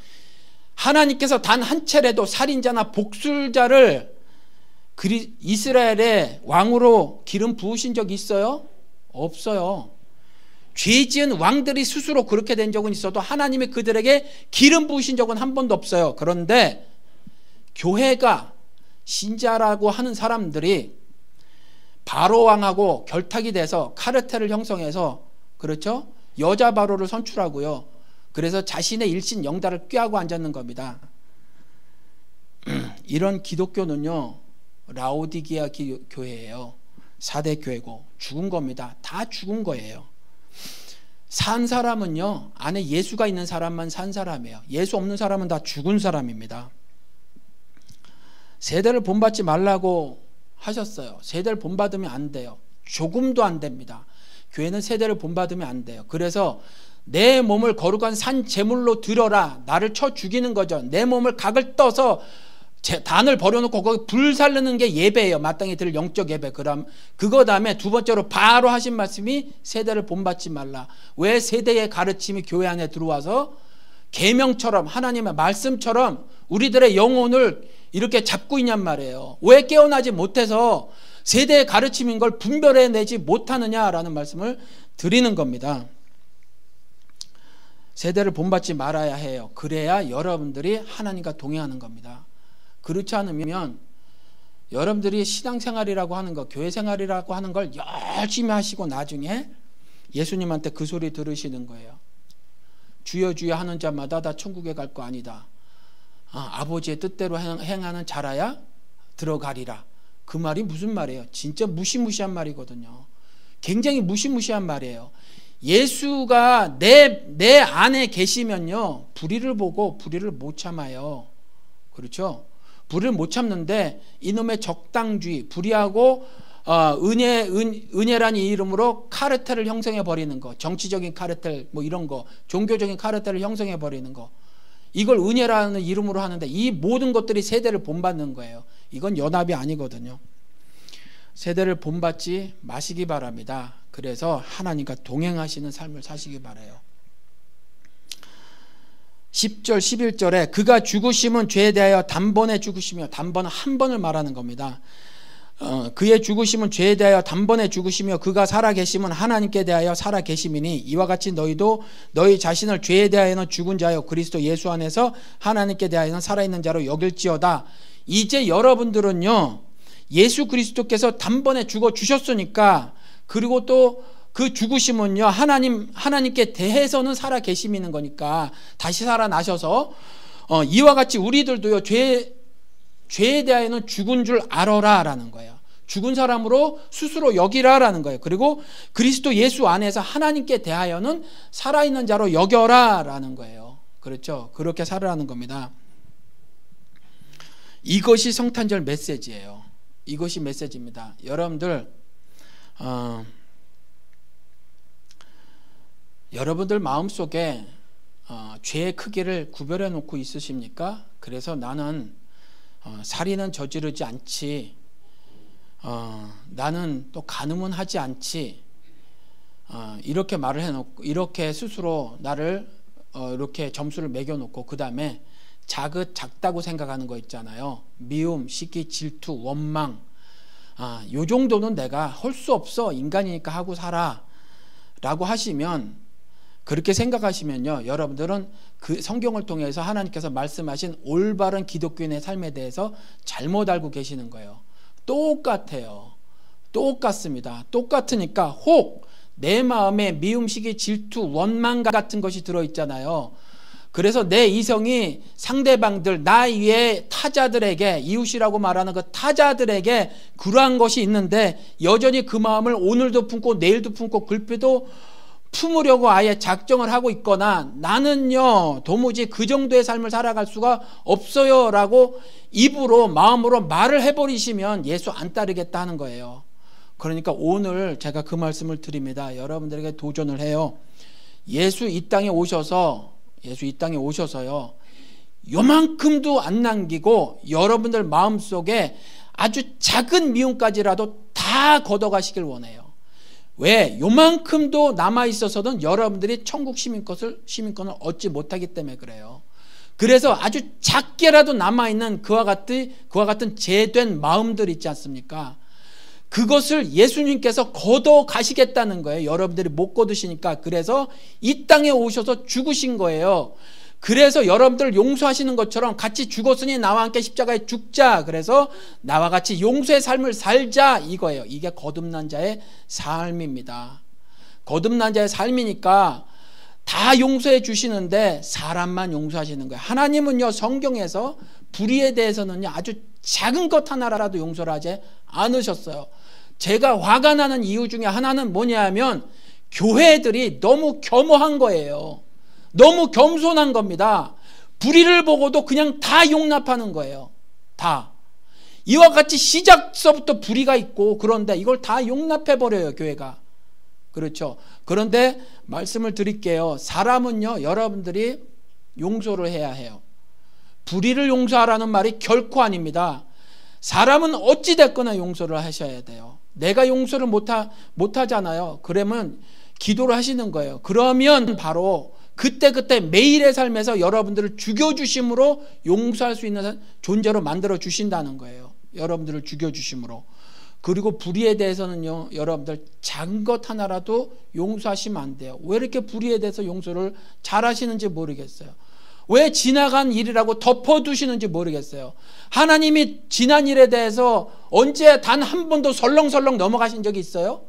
하나님께서 단 한 차례도 살인자나 복술자를 이스라엘의 왕으로 기름 부으신 적이 있어요? 없어요. 죄 지은 왕들이 스스로 그렇게 된 적은 있어도 하나님이 그들에게 기름 부으신 적은 한 번도 없어요. 그런데 교회가, 신자라고 하는 사람들이 바로 왕하고 결탁이 돼서 카르텔을 형성해서, 그렇죠? 여자 바로를 선출하고요. 그래서 자신의 일신 영달을 꾀하고 앉았는 겁니다. 이런 기독교는요, 라오디게아 교회예요. 4대 교회고 죽은 겁니다. 다 죽은 거예요. 산 사람은요, 안에 예수가 있는 사람만 산 사람이에요. 예수 없는 사람은 다 죽은 사람입니다. 세대를 본받지 말라고 하셨어요. 세대를 본받으면 안 돼요. 조금도 안 됩니다. 교회는 세대를 본받으면 안 돼요. 그래서 내 몸을 거룩한 산 제물로 드려라. 나를 쳐 죽이는 거죠. 내 몸을 각을 떠서 단을 버려놓고 거기 불 살르는 게 예배예요. 마땅히 드릴 영적 예배. 그럼 그거 다음에 두 번째로 바로 하신 말씀이 세대를 본받지 말라. 왜 세대의 가르침이 교회 안에 들어와서 계명처럼 하나님의 말씀처럼 우리들의 영혼을 이렇게 잡고 있냔 말이에요. 왜 깨어나지 못해서 세대의 가르침인 걸 분별해내지 못하느냐라는 말씀을 드리는 겁니다. 세대를 본받지 말아야 해요. 그래야 여러분들이 하나님과 동행하는 겁니다. 그렇지 않으면 여러분들이 신앙생활이라고 하는 거, 교회생활이라고 하는 걸 열심히 하시고 나중에 예수님한테 그 소리 들으시는 거예요. 주여 주여 하는 자마다 다 천국에 갈 거 아니다. 아버지의 뜻대로 행하는 자라야 들어가리라. 그 말이 무슨 말이에요? 진짜 무시무시한 말이거든요. 굉장히 무시무시한 말이에요. 예수가 내 안에 계시면요, 불의를 보고 불의를 못 참아요. 그렇죠? 불의를 못 참는데 이놈의 적당주의, 불의하고 은혜라는 이름으로 카르텔을 형성해 버리는 거, 정치적인 카르텔 뭐 이런 거, 종교적인 카르텔을 형성해 버리는 거, 이걸 은혜라는 이름으로 하는데 이 모든 것들이 세대를 본받는 거예요. 이건 연합이 아니거든요. 세대를 본받지 마시기 바랍니다. 그래서 하나님과 동행하시는 삶을 사시기 바라요. 10절 11절에 그가 죽으심은 죄에 대하여 단번에 죽으시며, 단번은 한 번을 말하는 겁니다. 그의 죽으심은 죄에 대하여 단번에 죽으시며 그가 살아계심은 하나님께 대하여 살아계심이니 이와 같이 너희도 너희 자신을 죄에 대하여는 죽은 자요 그리스도 예수 안에서 하나님께 대하여는 살아있는 자로 여길지어다. 이제 여러분들은요, 예수 그리스도께서 단번에 죽어 주셨으니까, 그리고 또 그 죽으심은요 하나님께 대해서는 살아계심이는 거니까 다시 살아나셔서 이와 같이 우리들도요 죄에 대하여는 죽은 줄 알아라 라는 거예요. 죽은 사람으로 스스로 여기라 라는 거예요. 그리고 그리스도 예수 안에서 하나님께 대하여는 살아있는 자로 여겨라 라는 거예요. 그렇죠? 그렇게 살으라는 겁니다. 이것이 성탄절 메시지예요. 이것이 메시지입니다. 여러분들 마음속에 죄의 크기를 구별해 놓고 있으십니까? 그래서 나는 살인은 저지르지 않지, 나는 또 간음은 하지 않지, 이렇게 말을 해놓고, 이렇게 스스로 나를 이렇게 점수를 매겨놓고 그 다음에 작다고 생각하는 거 있잖아요. 미움, 시기, 질투, 원망, 요 정도는 내가 할 수 없어, 인간이니까 하고 살아 라고 하시면, 그렇게 생각하시면요, 여러분들은 그 성경을 통해서 하나님께서 말씀하신 올바른 기독교인의 삶에 대해서 잘못 알고 계시는 거예요. 똑같아요. 똑같습니다. 똑같으니까 혹 내 마음에 미움, 시기, 질투, 원망 같은 것이 들어있잖아요. 그래서 내 이성이 상대방들, 나 이외의 타자들에게, 이웃이라고 말하는 그 타자들에게 그러한 것이 있는데 여전히 그 마음을 오늘도 품고 내일도 품고 글피도 품으려고 아예 작정을 하고 있거나, 나는요 도무지 그 정도의 삶을 살아갈 수가 없어요 라고 입으로 마음으로 말을 해버리시면 예수 안 따르겠다 하는 거예요. 그러니까 오늘 제가 그 말씀을 드립니다. 여러분들에게 도전을 해요. 예수 이 땅에 오셔서요 요만큼도 안 남기고 여러분들 마음속에 아주 작은 미움까지라도 다 걷어가시길 원해요. 왜? 요만큼도 남아있어서는 여러분들이 천국 시민권을 얻지 못하기 때문에 그래요. 그래서 아주 작게라도 남아있는 그와 같은 죄된 마음들 있지 않습니까? 그것을 예수님께서 걷어 가시겠다는 거예요. 여러분들이 못 걷으시니까. 그래서 이 땅에 오셔서 죽으신 거예요. 그래서 여러분들 용서하시는 것처럼 같이 죽었으니 나와 함께 십자가에 죽자. 그래서 나와 같이 용서의 삶을 살자, 이거예요. 이게 거듭난 자의 삶입니다. 거듭난 자의 삶이니까 다 용서해 주시는데 사람만 용서하시는 거예요. 하나님은요 성경에서 불의에 대해서는요 아주 작은 것 하나라도 용서를 하지 않으셨어요. 제가 화가 나는 이유 중에 하나는 뭐냐면 교회들이 너무 겸허한 거예요. 너무 겸손한 겁니다. 불의를 보고도 그냥 다 용납하는 거예요. 다. 이와 같이 시작서부터 불의가 있고, 그런데 이걸 다 용납해버려요, 교회가. 그렇죠. 그런데 말씀을 드릴게요. 사람은요, 여러분들이 용서를 해야 해요. 불의를 용서하라는 말이 결코 아닙니다. 사람은 어찌 됐거나 용서를 하셔야 돼요. 내가 용서를 못하잖아요. 그러면 기도를 하시는 거예요. 그러면 바로 그때 매일의 삶에서 여러분들을 죽여주심으로 용서할 수 있는 존재로 만들어 주신다는 거예요. 여러분들을 죽여주심으로. 그리고 불의에 대해서는요, 여러분들 작은 것 하나라도 용서하시면 안 돼요. 왜 이렇게 불의에 대해서 용서를 잘 하시는지 모르겠어요. 왜 지나간 일이라고 덮어두시는지 모르겠어요. 하나님이 지난 일에 대해서 언제 단 한 번도 설렁설렁 넘어가신 적이 있어요?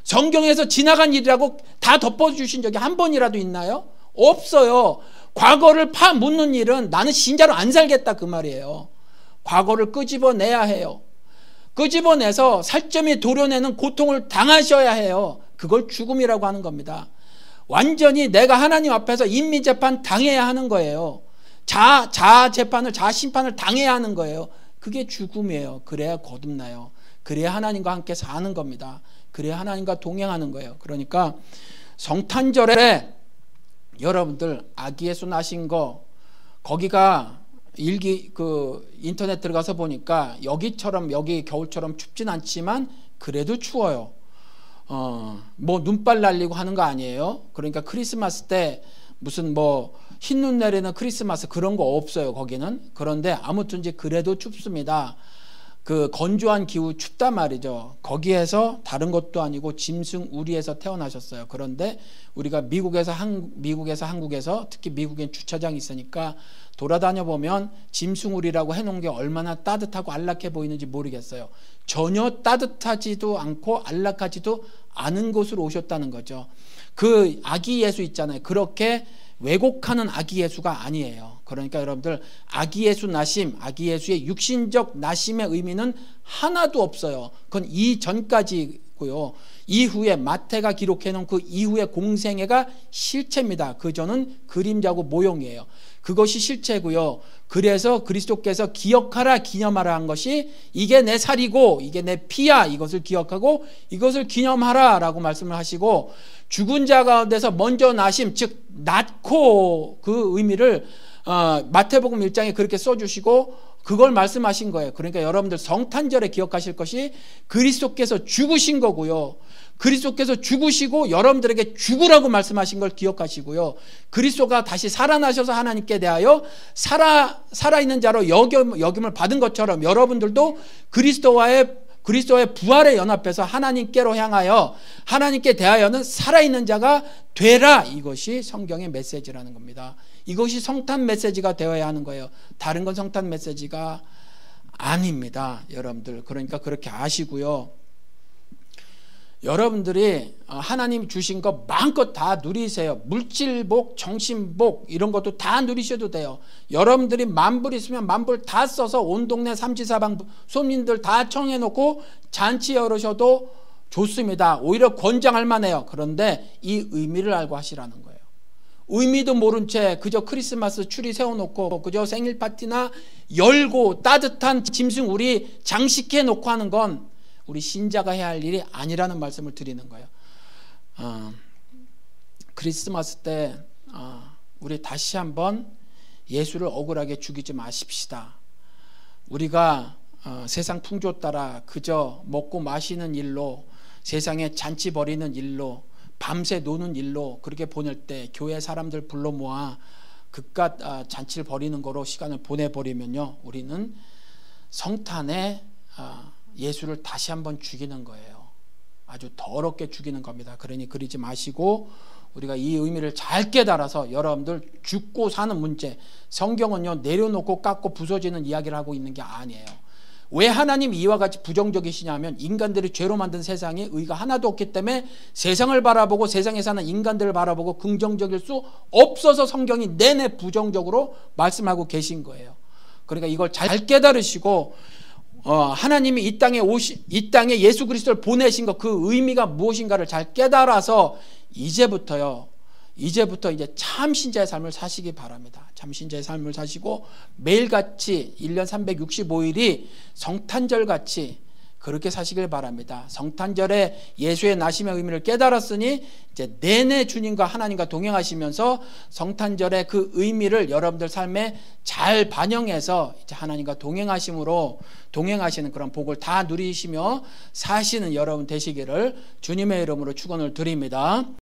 성경에서 지나간 일이라고 다 덮어주신 적이 한 번이라도 있나요? 없어요. 과거를 파묻는 일은 나는 신자로 안 살겠다 그 말이에요. 과거를 끄집어내야 해요. 끄집어내서 살점이 도려내는 고통을 당하셔야 해요. 그걸 죽음이라고 하는 겁니다. 완전히 내가 하나님 앞에서 인민재판 당해야 하는 거예요. 자아 재판을, 자아 심판을 당해야 하는 거예요. 그게 죽음이에요. 그래야 거듭나요. 그래야 하나님과 함께 사는 겁니다. 그래야 하나님과 동행하는 거예요. 그러니까 성탄절에 여러분들 아기 예수 나신 거, 거기가 인터넷 들어가서 보니까 여기처럼, 여기 겨울처럼 춥진 않지만 그래도 추워요. 뭐 눈발 날리고 하는 거 아니에요. 그러니까 크리스마스 때 무슨 뭐 흰눈 내리는 크리스마스 그런 거 없어요, 거기는. 그런데 아무튼 이제 그래도 춥습니다. 그 건조한 기후 춥단 말이죠. 거기에서 다른 것도 아니고 짐승 우리에서 태어나셨어요. 그런데 우리가 미국에서 한국에서 특히 미국엔 주차장이 있으니까 돌아다녀 보면 짐승 우리라고 해놓은 게 얼마나 따뜻하고 안락해 보이는지 모르겠어요. 전혀 따뜻하지도 않고 안락하지도 않은 곳으로 오셨다는 거죠. 그 아기 예수 있잖아요. 그렇게 왜곡하는 아기 예수가 아니에요. 그러니까 여러분들 아기 예수 나심, 아기 예수의 육신적 나심의 의미는 하나도 없어요. 그건 이전까지고요. 이후에 마태가 기록해 놓은 그 이후의 공생애가 실체입니다. 그 전은 그림자고 모형이에요. 그것이 실체고요. 그래서 그리스도께서 기억하라 기념하라 한 것이 이게 내 살이고 이게 내 피야, 이것을 기억하고 이것을 기념하라 라고 말씀을 하시고, 죽은 자 가운데서 먼저 나심, 즉 낳고, 그 의미를 마태복음 1장에 그렇게 써주시고 그걸 말씀하신 거예요. 그러니까 여러분들 성탄절에 기억하실 것이 그리스도께서 죽으신 거고요. 그리스도께서 죽으시고 여러분들에게 죽으라고 말씀하신 걸 기억하시고요. 그리스도가 다시 살아나셔서 하나님께 대하여 살아있는 자로 여김을 받은 것처럼 여러분들도 그리스도와의 부활에 연합해서 하나님께로 향하여 하나님께 대하여는 살아있는 자가 되라. 이것이 성경의 메시지라는 겁니다. 이것이 성탄 메시지가 되어야 하는 거예요. 다른 건 성탄 메시지가 아닙니다, 여러분들. 그러니까 그렇게 아시고요. 여러분들이 하나님 주신 거 마음껏 다 누리세요. 물질복, 정신복 이런 것도 다 누리셔도 돼요. 여러분들이 만불 있으면 만불 다 써서 온 동네 삼지사방 손님들 다 청해놓고 잔치 열으셔도 좋습니다. 오히려 권장할 만해요. 그런데 이 의미를 알고 하시라는 거예요. 의미도 모른 채 그저 크리스마스 추리 세워놓고 그저 생일 파티나 열고 따뜻한 짐승 우리 장식해 놓고 하는 건 우리 신자가 해야 할 일이 아니라는 말씀을 드리는 거예요. 크리스마스 때 우리 다시 한번 예수를 억울하게 죽이지 마십시다. 우리가 세상 풍조 따라 그저 먹고 마시는 일로, 세상에 잔치 벌이는 일로, 밤새 노는 일로 그렇게 보낼 때 교회 사람들 불러 모아 그깟 잔치를 벌이는 거로 시간을 보내버리면요, 우리는 성탄에 예수를 다시 한번 죽이는 거예요. 아주 더럽게 죽이는 겁니다. 그러니 그러지 마시고 우리가 이 의미를 잘 깨달아서 여러분들 죽고 사는 문제, 성경은요 내려놓고 깎고 부서지는 이야기를 하고 있는 게 아니에요. 왜 하나님 이와 같이 부정적이시냐면 인간들이 죄로 만든 세상에 의가 하나도 없기 때문에 세상을 바라보고 세상에 사는 인간들을 바라보고 긍정적일 수 없어서 성경이 내내 부정적으로 말씀하고 계신 거예요. 그러니까 이걸 잘 깨달으시고 하나님이 이 땅에 예수 그리스도를 보내신 것, 그 의미가 무엇인가를 잘 깨달아서 이제부터 이제 참 신자의 삶을 사시기 바랍니다. 참 신자의 삶을 사시고 매일같이 1년 365일이 성탄절같이 그렇게 사시길 바랍니다. 성탄절에 예수의 나심의 의미를 깨달았으니 이제 내내 주님과 하나님과 동행하시면서 성탄절의 그 의미를 여러분들 삶에 잘 반영해서 이제 하나님과 동행하시는 그런 복을 다 누리시며 사시는 여러분 되시기를 주님의 이름으로 축원을 드립니다.